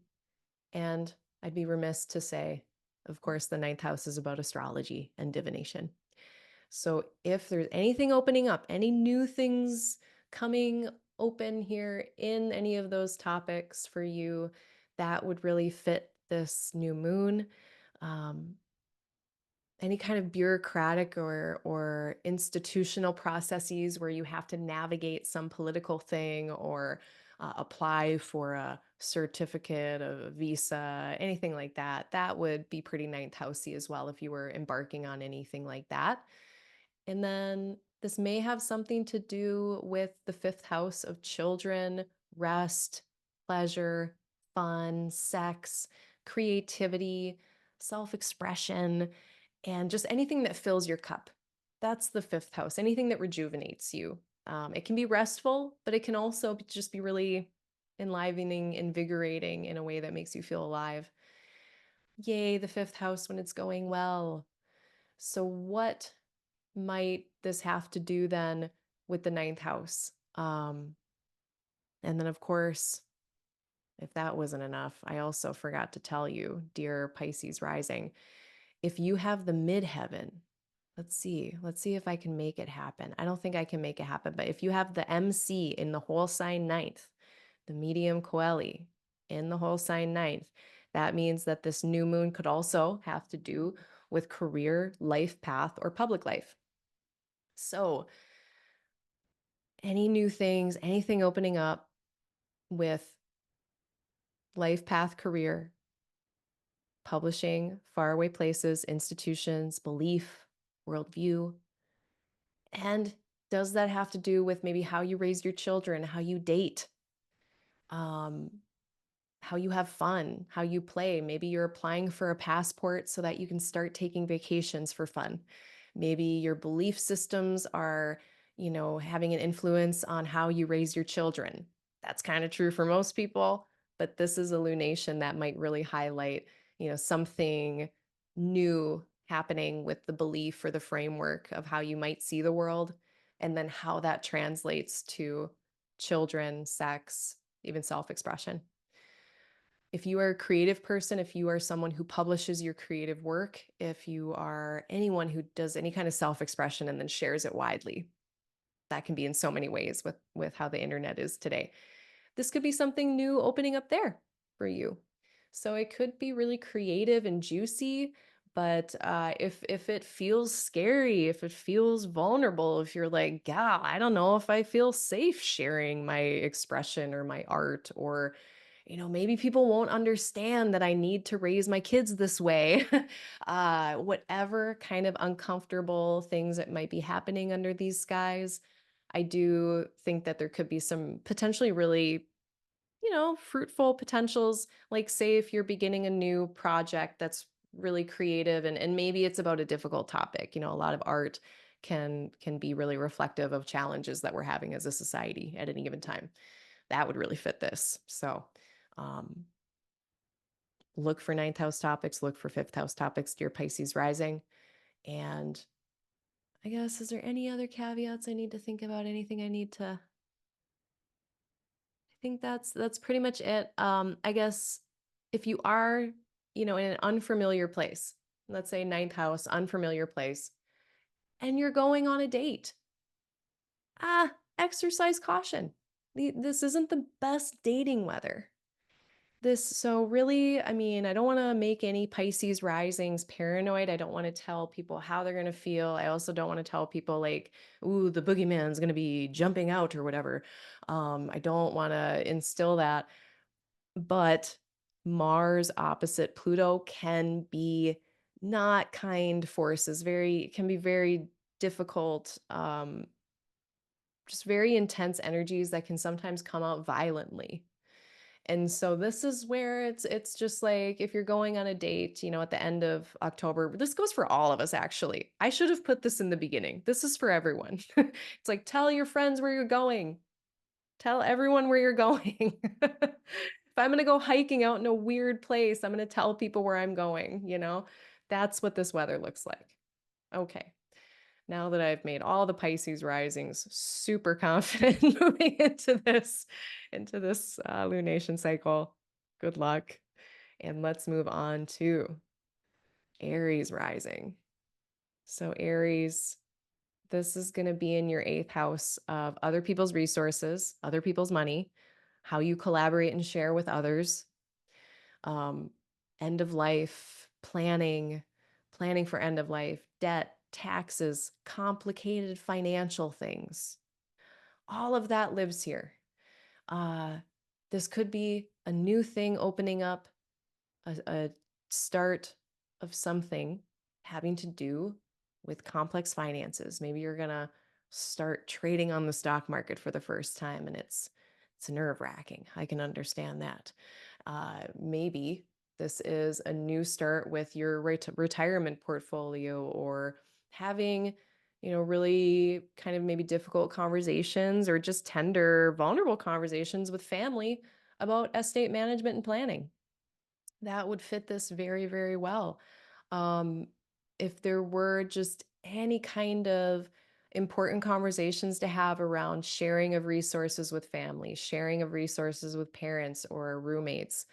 and I'd be remiss to say, of course, the ninth house is about astrology and divination. So if there's anything opening up, any new things coming open here in any of those topics for you, that would really fit this new moon. Um, any kind of bureaucratic or institutional processes where you have to navigate some political thing or apply for a certificate, a visa, anything like that, that would be pretty ninth housey as well if you were embarking on anything like that. And then this may have something to do with the fifth house of children, rest, pleasure, fun, sex, creativity, self expression, and just anything that fills your cup. That's the fifth house, anything that rejuvenates you. It can be restful, but it can also just be really enlivening, invigorating in a way that makes you feel alive. Yay, the fifth house when it's going well. So, what might this have to do then with the ninth house? And then, of course, if that wasn't enough, I also forgot to tell you, dear Pisces rising, if you have the midheaven, let's see if I can make it happen. I don't think I can make it happen, but if you have the MC in the whole sign ninth, the medium coeli in the whole sign ninth, that means that this new moon could also have to do with career, life path, or public life. So, any new things, anything opening up with life path, career, publishing, faraway places, institutions, belief, worldview. And does that have to do with maybe how you raise your children, how you date, um, how you have fun, how you play? Maybe you're applying for a passport so that you can start taking vacations for fun. Maybe your belief systems are, having an influence on how you raise your children. That's kind of true for most people, but this is a lunation that might really highlight, something new happening with the belief or the framework of how you might see the world, and then how that translates to children, sex, even self-expression. If you are a creative person, if you are someone who publishes your creative work, if you are anyone who does any kind of self-expression and then shares it widely, that can be in so many ways with how the internet is today. This could be something new opening up there for you. So it could be really creative and juicy, but if it feels scary, if it feels vulnerable, if you're like, yeah, I don't know if I feel safe sharing my expression or my art, or maybe people won't understand that I need to raise my kids this way. Whatever kind of uncomfortable things that might be happening under these skies, I do think that there could be some potentially really, fruitful potentials. Like, say, if you're beginning a new project that's really creative and maybe it's about a difficult topic, a lot of art can be really reflective of challenges that we're having as a society at any given time. That would really fit this. So, um, look for ninth house topics, look for fifth house topics, dear Pisces rising. And I guess, is there any other caveats I need to think about? Anything I need to? I think that's pretty much it. I guess if you are, in an unfamiliar place, let's say ninth house, unfamiliar place, and you're going on a date, exercise caution. This isn't the best dating weather. So really, I mean, I don't want to make any Pisces risings paranoid. I don't want to tell people how they're going to feel. I also don't want to tell people like, ooh, the boogeyman's going to be jumping out or whatever. I don't want to instill that. But Mars opposite Pluto can be not kind forces, can be very difficult, just very intense energies that can sometimes come out violently. And so this is where it's just like if you're going on a date, at the end of October, this goes for all of us actually. I should have put this in the beginning. This is for everyone. It's like tell your friends where you're going. Tell everyone where you're going. If I'm going to go hiking out in a weird place, I'm going to tell people where I'm going, you know? That's what this weather looks like. Okay. Now that I've made all the Pisces risings super confident moving into this lunation cycle, good luck. And let's move on to Aries rising. So Aries, this is going to be in your 8th house of other people's resources, other people's money, how you collaborate and share with others, um, end of life, planning for end of life, debt, taxes, complicated financial things. All of that lives here. Uh, this could be a new thing opening up, a start of something having to do with complex finances. Maybe you're gonna start trading on the stock market for the first time, and it's nerve-wracking. I can understand that. Maybe this is a new start with your retirement portfolio, or having, really kind of maybe difficult conversations, or just tender, vulnerable conversations with family about estate management and planning. That would fit this very, very well. Um, if there were just any kind of important conversations to have around sharing of resources with family, sharing of resources with parents or roommates,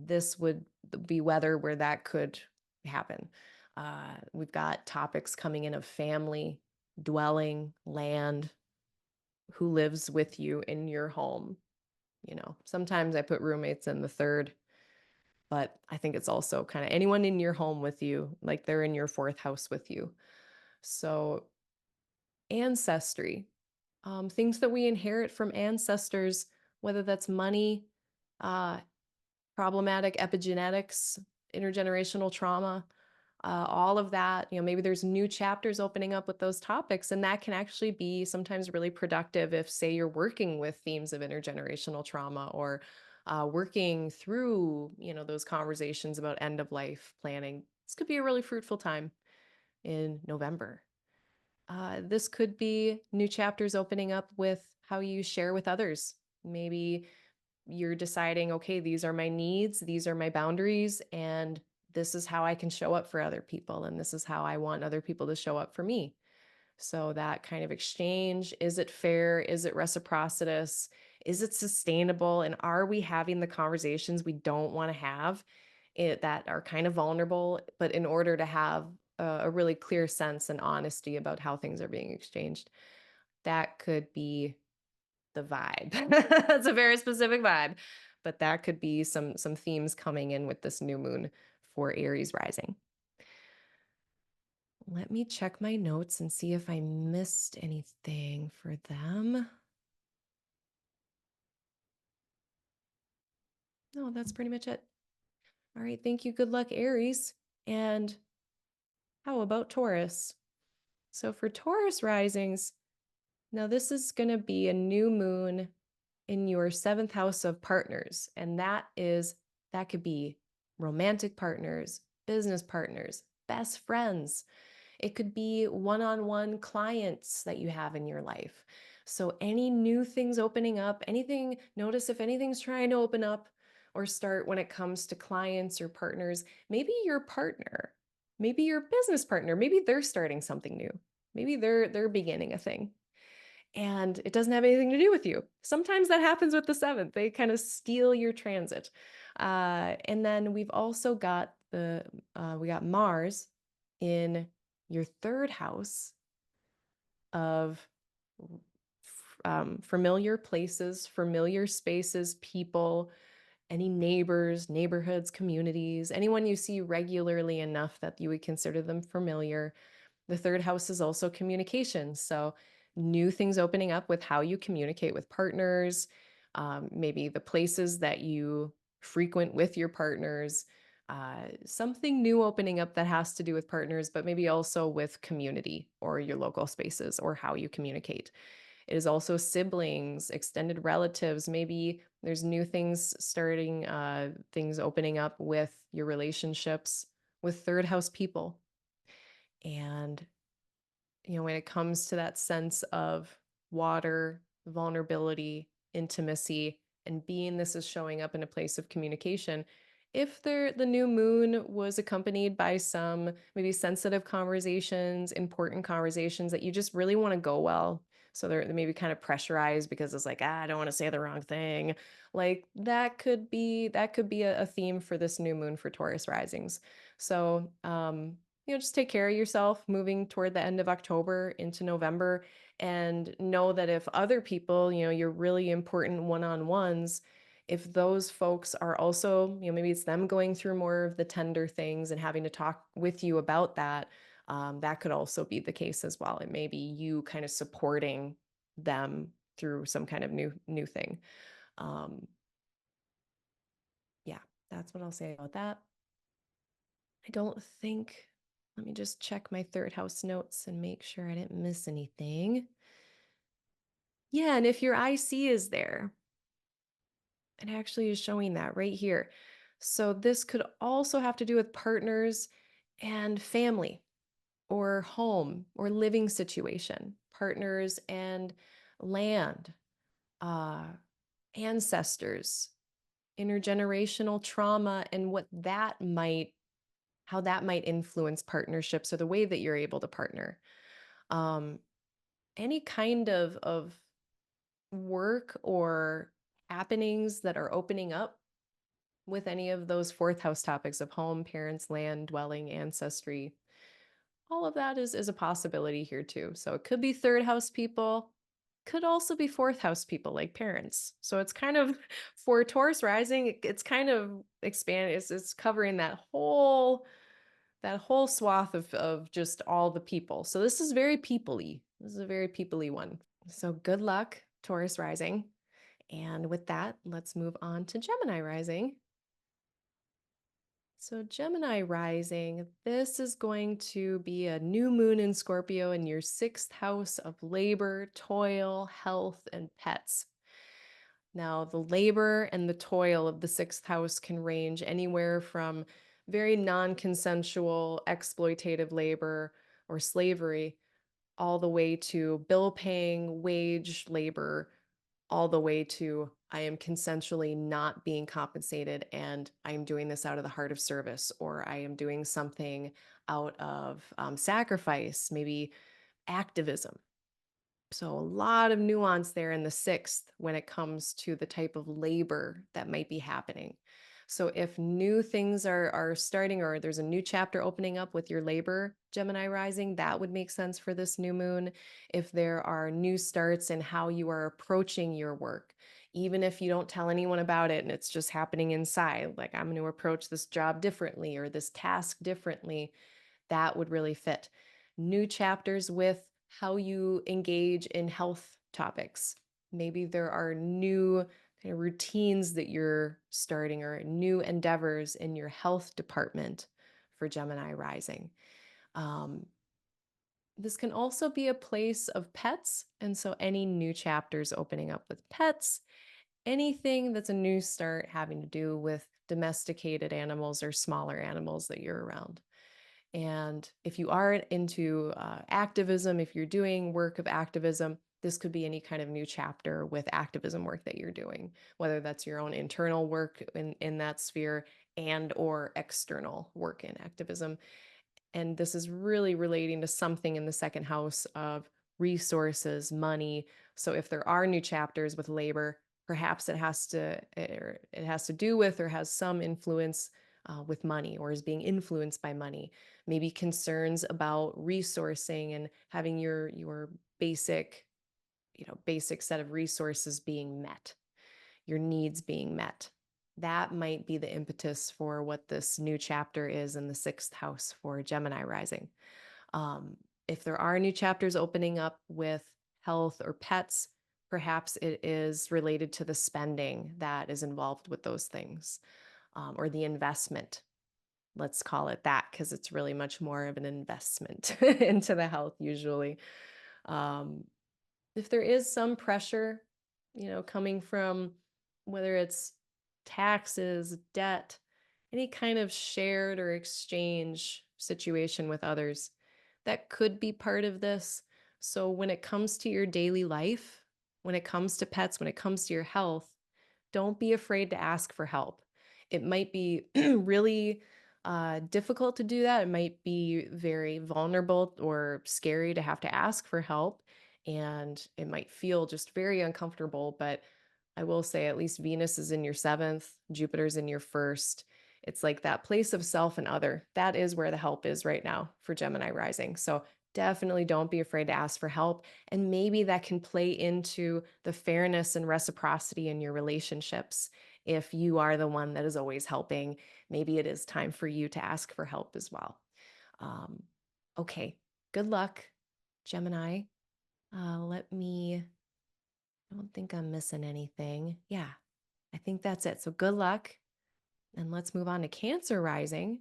this would be weather where that could happen. We've got topics coming in of family, dwelling, land, who lives with you in your home. Sometimes I put roommates in the third, but I think it's also kind of anyone in your home with you, like they're in your 4th house with you. So, ancestry, things that we inherit from ancestors, whether that's money, uh, problematic epigenetics, intergenerational trauma, all of that. Maybe there's new chapters opening up with those topics, and that can actually be sometimes really productive if, say, you're working with themes of intergenerational trauma, or working through, those conversations about end of life planning. This could be a really fruitful time in November. This could be new chapters opening up with how you share with others. Maybe you're deciding, okay, these are my needs, these are my boundaries, and this is how I can show up for other people, and this is how I want other people to show up for me. So that kind of exchange, is it fair? Is it reciprocitous? Is it sustainable? And are we having the conversations we don't want to have, that are kind of vulnerable, but in order to have a really clear sense and honesty about how things are being exchanged? That could be the vibe. That's a very specific vibe, but that could be some themes coming in with this new moon for Aries rising. Let me check my notes and see if I missed anything for them. No, that's pretty much it. All right, thank you. Good luck, Aries. And how about Taurus? So for Taurus risings, now this is going to be a new moon in your 7th house of partners. And that could be romantic partners, business partners, best friends. It could be one-on-one clients that you have in your life. So any new things opening up, notice if anything's trying to open up or start when it comes to clients or partners. Maybe your partner, maybe your business partner, maybe they're starting something new. Maybe they're beginning a thing, and it doesn't have anything to do with you. Sometimes that happens with the 7th. They kind of steal your transit. And then we've also got we got Mars in your 3rd house of familiar places, familiar spaces, people, any neighbors, neighborhoods, communities, anyone you see regularly enough that you would consider them familiar. The 3rd house is also communication. So new things opening up with how you communicate with partners, maybe the places that you frequent with your partners, something new opening up that has to do with partners, but maybe also with community or your local spaces or how you communicate. It is also siblings, extended relatives. Maybe there's new things starting, things opening up with your relationships with 3rd house people. And when it comes to that sense of water, vulnerability, intimacy, and being this is showing up in a place of communication. If the new moon was accompanied by some maybe sensitive conversations, important conversations that you just really want to go well, so they're maybe kind of pressurized because it's like, I don't want to say the wrong thing. Like that could be a theme for this new moon for Taurus risings. So just take care of yourself moving toward the end of October into November, and know that if other people, your really important one-on-ones, if those folks are also, maybe it's them going through more of the tender things and having to talk with you about that, that could also be the case as well. It may be you kind of supporting them through some kind of new thing. Um, yeah, that's what I'll say about that. I don't think, let me just check my third house notes and make sure I didn't miss anything. Yeah, and if your IC is there, it actually is showing that right here. So this could also have to do with partners and family or home or living situation, partners and land, uh, ancestors, intergenerational trauma, and how that might influence partnerships or the way that you're able to partner. Um, any kind of work or happenings that are opening up with any of those fourth house topics of home, parents, land, dwelling, ancestry. All of that is a possibility here too. So it could be third house people, could also be fourth house people like parents. So it's kind of for Taurus rising, it's kind of expanded. It's covering that whole swath of just all the people. So this is very people-y. This is a very people-y one. So good luck, Taurus rising. And with that, let's move on to Gemini rising. So Gemini rising, this is going to be a new moon in Scorpio in your sixth house of labor, toil, health, and pets. Now, the labor and the toil of the sixth house can range anywhere from very non-consensual exploitative labor or slavery, all the way to bill paying wage labor, all the way to I am consensually not being compensated and I am doing this out of the heart of service, or I am doing something out of sacrifice, maybe activism. So a lot of nuance there in the sixth when it comes to the type of labor that might be happening. So if new things are starting, or there's a new chapter opening up with your labor, Gemini rising, that would make sense for this new moon. If there are new starts in how you are approaching your work, even if you don't tell anyone about it and it's just happening inside, like I'm going to approach this job differently or this task differently, that would really fit. New chapters with how you engage in health topics. Maybe there are new kind of routines that you're starting or new endeavors in your health department for Gemini rising. Um, this can also be a place of pets. And so any new chapters opening up with pets, anything that's a new start having to do with domesticated animals or smaller animals that you're around. And if you are into activism, if you're doing work of activism, this could be any kind of new chapter with activism work that you're doing, whether that's your own internal work in that sphere and or external work in activism. And this is really relating to something in the second house of resources, money. So if there are new chapters with labor, perhaps it has to do with or has some influence with money, or is being influenced by money. Maybe concerns about resourcing and having your basic set of resources being met, your needs being met. That might be the impetus for what this new chapter is in the sixth house for Gemini rising. Um, if there are new chapters opening up with health or pets, perhaps it is related to the spending that is involved with those things, or the investment. Let's call it that, because it's really much more of an investment into the health usually. Um, if there is some pressure, coming from whether it's taxes, debt, any kind of shared or exchange situation with others, that could be part of this. So when it comes to your daily life, when it comes to pets, when it comes to your health, don't be afraid to ask for help. It might be really difficult to do that. It might be very vulnerable or scary to have to ask for help. And it might feel just very uncomfortable. But I will say, at least Venus is in your seventh, Jupiter's in your first. It's like that place of self and other. That is where the help is right now for Gemini rising. So definitely don't be afraid to ask for help. And maybe that can play into the fairness and reciprocity in your relationships. If you are the one that is always helping, maybe it is time for you to ask for help as well. Um, okay, good luck, Gemini. I don't think I'm missing anything. Yeah, I think that's it. So good luck. And let's move on to Cancer rising,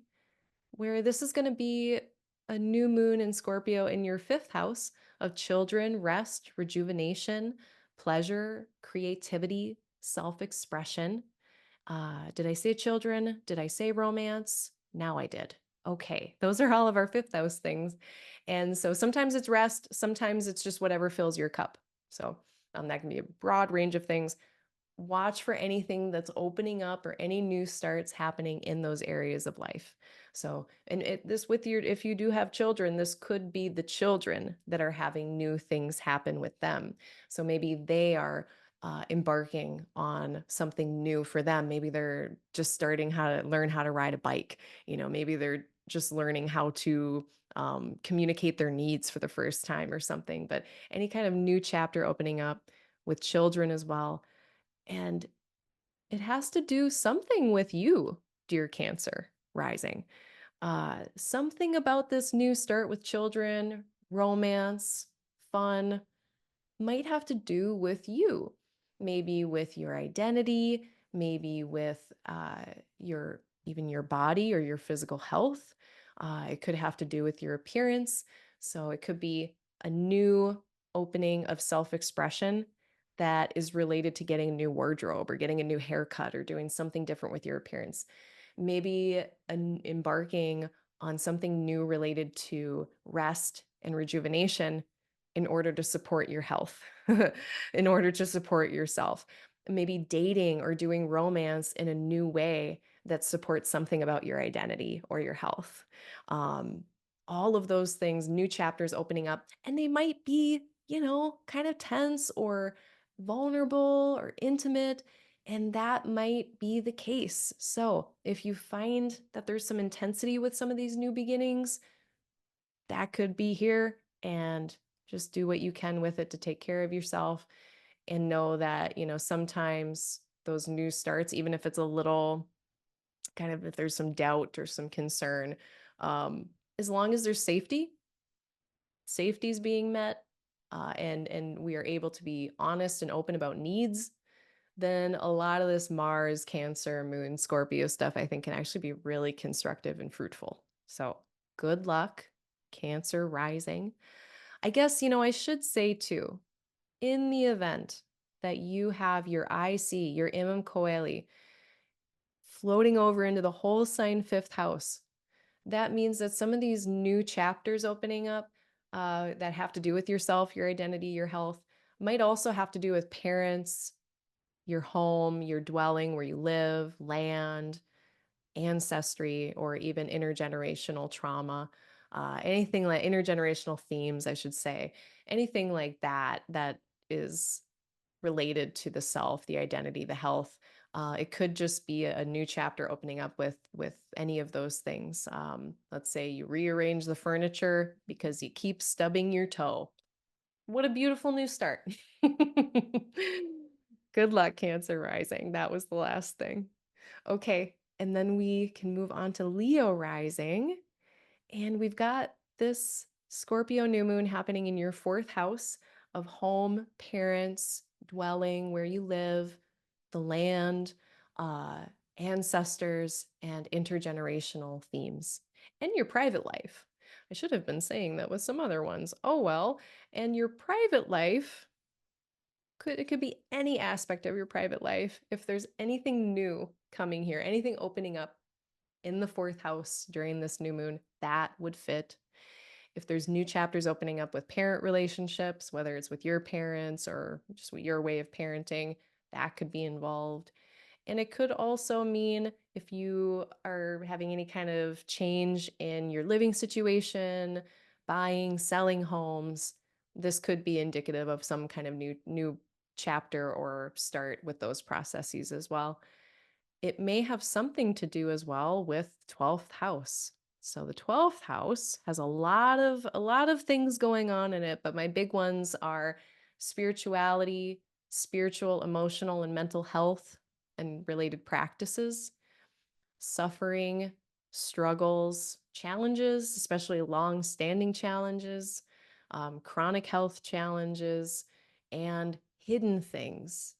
where this is going to be a new moon in Scorpio in your fifth house of children, rest, rejuvenation, pleasure, creativity, self expression. Did I say children? Did I say romance? Now I did. Okay, those are all of our fifth house things. And so sometimes it's rest, sometimes it's just whatever fills your cup. So that can be a broad range of things. Watch for anything that's opening up or any new starts happening in those areas of life. So, and this with your, if you do have children, this could be the children that are having new things happen with them. So maybe they are embarking on something new for them. Maybe they're just starting how to learn how to ride a bike. Maybe they're just learning how to communicate their needs for the first time or something. But any kind of new chapter opening up with children as well. And it has to do something with you, dear Cancer rising. Something about this new start with children, romance, fun, might have to do with you, maybe with your identity, maybe with your even your body or your physical health. It could have to do with your appearance. So it could be a new opening of self-expression that is related to getting a new wardrobe or getting a new haircut or doing something different with your appearance. Maybe embarking on something new related to rest and rejuvenation in order to support your health, in order to support yourself. Maybe dating or doing romance in a new way that supports something about your identity or your health. Um, all of those things, new chapters opening up, and they might be, kind of tense or vulnerable or intimate. And that might be the case. So if you find that there's some intensity with some of these new beginnings, that could be here, and just do what you can with it to take care of yourself and know that, sometimes those new starts, even if it's a little kind of, if there's some doubt or some concern, as long as there's safety is being met, and we are able to be honest and open about needs, then a lot of this Mars, Cancer, Moon, Scorpio stuff, I think, can actually be really constructive and fruitful. So good luck, Cancer rising. I guess, I should say too, in the event that you have your IC, your Imam Coeli, floating over into the whole sign fifth house, that means that some of these new chapters opening up that have to do with yourself, your identity, your health, might also have to do with parents, your home, your dwelling where you live, land, ancestry, or even intergenerational trauma, anything like intergenerational themes, I should say, anything like that that is related to the self, the identity, the health. It could just be a new chapter opening up with any of those things. Let's say you rearrange the furniture because you keep stubbing your toe. What a beautiful new start. Good luck, Cancer rising. That was the last thing. Okay, and then we can move on to Leo rising. And we've got this Scorpio new moon happening in your fourth house of home, parents, dwelling, where you live, the land, uh, ancestors, and intergenerational themes, and your private life. I should have been saying that with some other ones. Oh well. And your private life it could be any aspect of your private life. If there's anything new coming here, anything opening up in the fourth house during this new moon, that would fit. If there's new chapters opening up with parent relationships, whether it's with your parents or just your way of parenting, that could be involved. And it could also mean if you are having any kind of change in your living situation, buying, selling homes, this could be indicative of some kind of new chapter or start with those processes as well. It may have something to do as well with 12th house. So the 12th house has a lot of things going on in it, but my big ones are spirituality, spiritual, emotional, and mental health and related practices, suffering, struggles, challenges, especially long-standing challenges, chronic health challenges, and hidden things.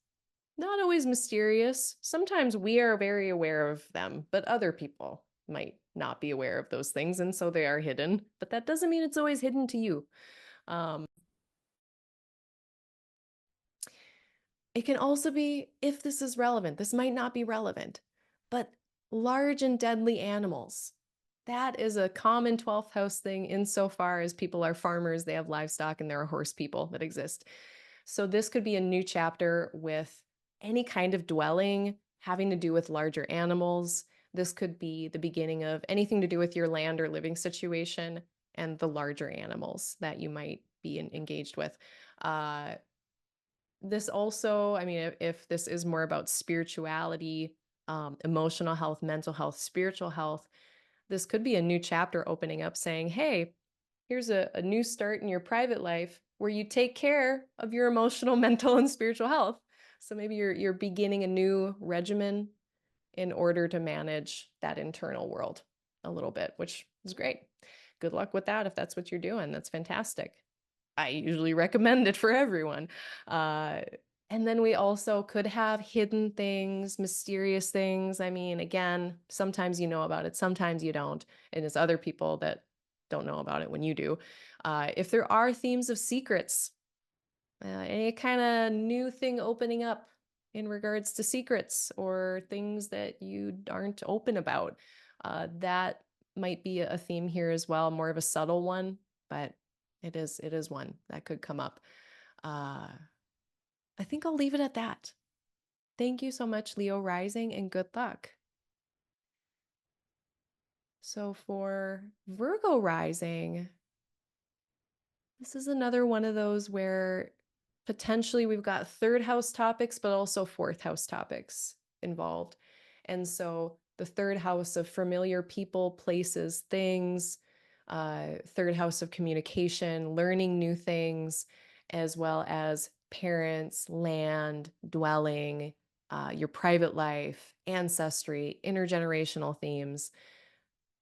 Not always mysterious. Sometimes we are very aware of them, but other people might not be aware of those things, and so they are hidden. But that doesn't mean it's always hidden to you. Um, it can also be, if this is relevant, this might not be relevant, but large and deadly animals. That is a common 12th house thing insofar as people are farmers, they have livestock, and there are horse people that exist. So this could be a new chapter with any kind of dwelling having to do with larger animals. This could be the beginning of anything to do with your land or living situation and the larger animals that you might be engaged with. This also, I mean, if this is more about spirituality, emotional health, mental health, spiritual health, this could be a new chapter opening up saying, hey, here's a new start in your private life where you take care of your emotional, mental, and spiritual health. So maybe you're beginning a new regimen in order to manage that internal world a little bit, which is great. Good luck with that if that's what you're doing. That's fantastic. I usually recommend it for everyone. Uh, and then we also could have hidden things, mysterious things. I mean, again, sometimes you know about it, sometimes you don't. And it's other people that don't know about it when you do. If there are themes of secrets, any kind of new thing opening up in regards to secrets or things that you aren't open about, that might be a theme here as well, more of a subtle one, but it is one that could come up. I think I'll leave it at that. Thank you so much, Leo Rising, and good luck. So for Virgo Rising, this is another one of those where potentially we've got third house topics, but also fourth house topics involved. And so the third house of familiar people, places, things, third house of communication, learning new things, as well as parents, land, dwelling, your private life, ancestry, intergenerational themes.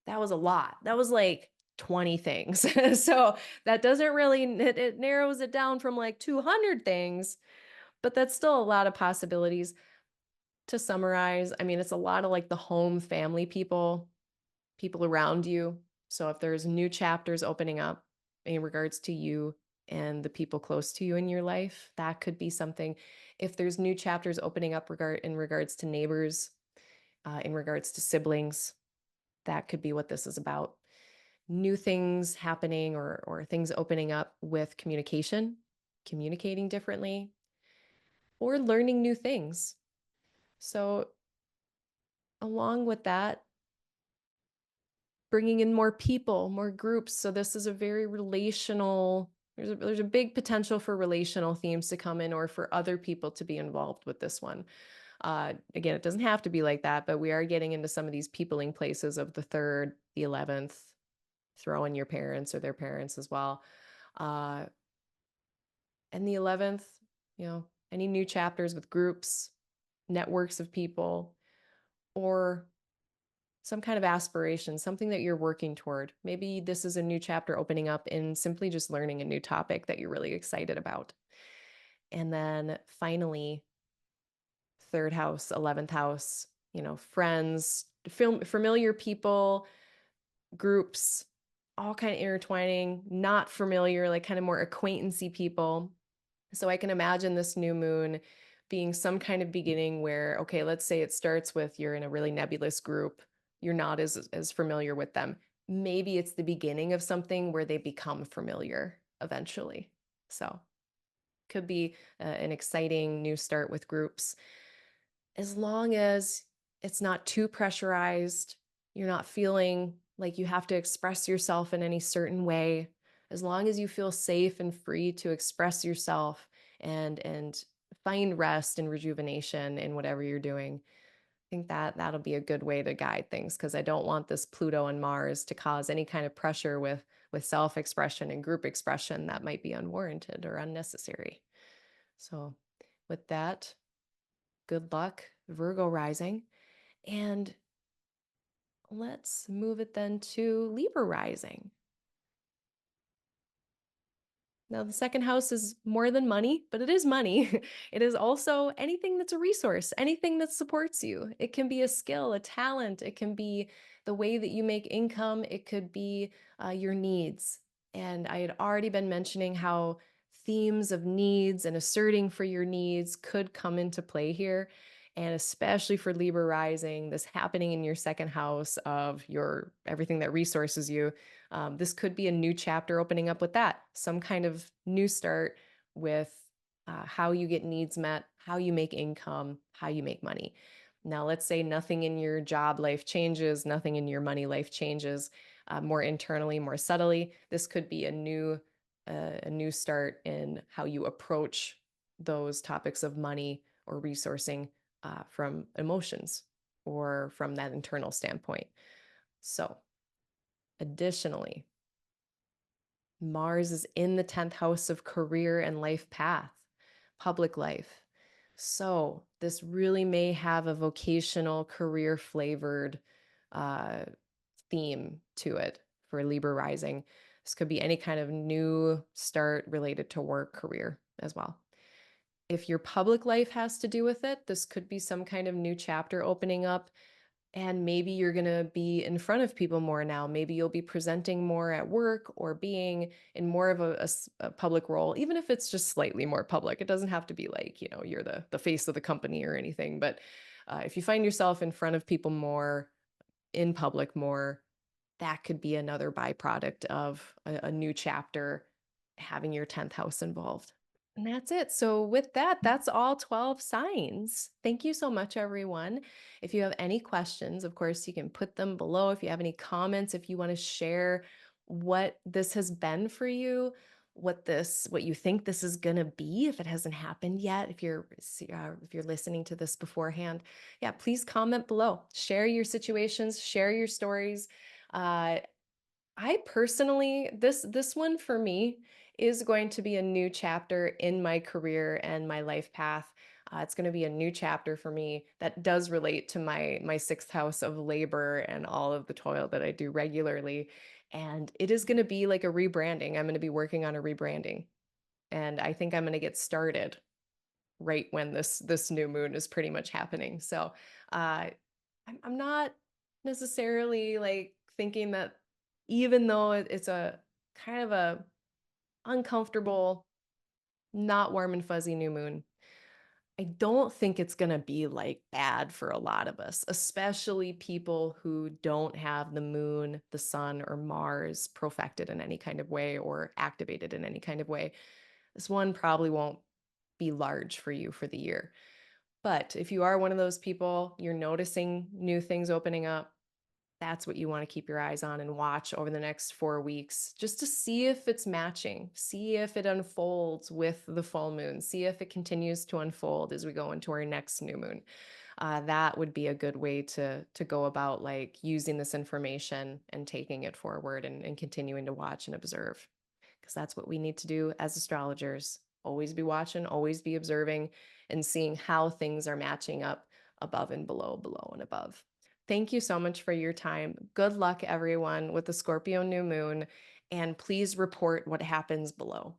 That was a lot. That was like 20 things. So that doesn't really, it narrows it down from like 200 things, but that's still a lot of possibilities. To summarize, I mean, it's a lot of like the home family people, people around you. So if there's new chapters opening up in regards to you and the people close to you in your life, that could be something. If there's new chapters opening up in regards to neighbors, in regards to siblings, that could be what this is about. New things happening or things opening up with communication, communicating differently, or learning new things. So along with that, bringing in more people, more groups. So this is a very relational, there's a big potential for relational themes to come in or for other people to be involved with this one. Again, it doesn't have to be like that, but we are getting into some of these peopling places of the 3rd, the 11th, throw in your parents or their parents as well. And the 11th, any new chapters with groups, networks of people, or some kind of aspiration, something that you're working toward. Maybe this is a new chapter opening up in simply just learning a new topic that you're really excited about. And then finally, 3rd house, 11th house, friends, familiar people, groups, all kind of intertwining, not familiar, like kind of more acquaintancy people. So I can imagine this new moon being some kind of beginning where, okay, let's say it starts with you're in a really nebulous group. You're not as familiar with them. maybe it's the beginning of something where they become familiar eventually. So could be an exciting new start with groups. As long as it's not too pressurized, you're not feeling like you have to express yourself in any certain way, as long as you feel safe and free to express yourself and find rest and rejuvenation in whatever you're doing. I think that that'll be a good way to guide things, because I don't want this Pluto and Mars to cause any kind of pressure with self-expression and group expression that might be unwarranted or unnecessary. So with that, good luck, Virgo rising. And let's move it then to Libra rising. Now, the second house is more than money, but it is money. It is also anything that's a resource, anything that supports you. It can be a skill, a talent. It can be the way that you make income. It could be your needs. And I had already been mentioning how themes of needs and asserting for your needs could come into play here. And especially for Libra rising, this happening in your second house of your everything that resources you, this could be a new chapter opening up with that, some kind of new start with how you get needs met, how you make income, how you make money. Now, let's say nothing in your job life changes, nothing in your money life changes, more internally, more subtly. This could be a new start in how you approach those topics of money or resourcing from emotions or from that internal standpoint. So, additionally, Mars is in the 10th house of career and life path, public life. So, this really may have a vocational, career flavored uh, theme to it for Libra rising. This could be any kind of new start related to work, career as well. If your public life has to do with it, this could be some kind of new chapter opening up. And maybe you're going to be in front of people more now. Maybe you'll be presenting more at work or being in more of a public role, even if it's just slightly more public. It doesn't have to be like, you're the face of the company or anything. But if you find yourself in front of people more, in public more, that could be another byproduct of a new chapter having your 10th house involved. And that's it. So, with that, that's all 12 signs. Thank you so much, everyone. If you have any questions, of course, you can put them below. If you have any comments, if you want to share what this has been for you, what you think this is going to be, if it hasn't happened yet, if you're listening to this beforehand, yeah, please comment below. Share your situations, share your stories. I personally, this one for me is going to be a new chapter in my career and my life path. It's going to be a new chapter for me that does relate to my sixth house of labor and all of the toil that I do regularly. And it is going to be like a rebranding. I'm going to be working on a rebranding, and I think I'm going to get started right when this new moon is pretty much happening. So I'm not necessarily like thinking that, even though it's a kind of a uncomfortable, not warm and fuzzy new moon, I don't think it's going to be like bad for a lot of us, especially people who don't have the moon, the sun, or Mars profected in any kind of way or activated in any kind of way. This one probably won't be large for you for the year. But if you are one of those people, you're noticing new things opening up, that's what you want to keep your eyes on and watch over the next 4 weeks, just to see if it's matching, see if it unfolds with the full moon, see if it continues to unfold as we go into our next new moon. That would be a good way to go about like using this information and taking it forward and continuing to watch and observe, because that's what we need to do as astrologers. Always be watching, always be observing, and seeing how things are matching up above and below, below and above. Thank you so much for your time. Good luck, everyone, with the Scorpio new moon, and please report what happens below.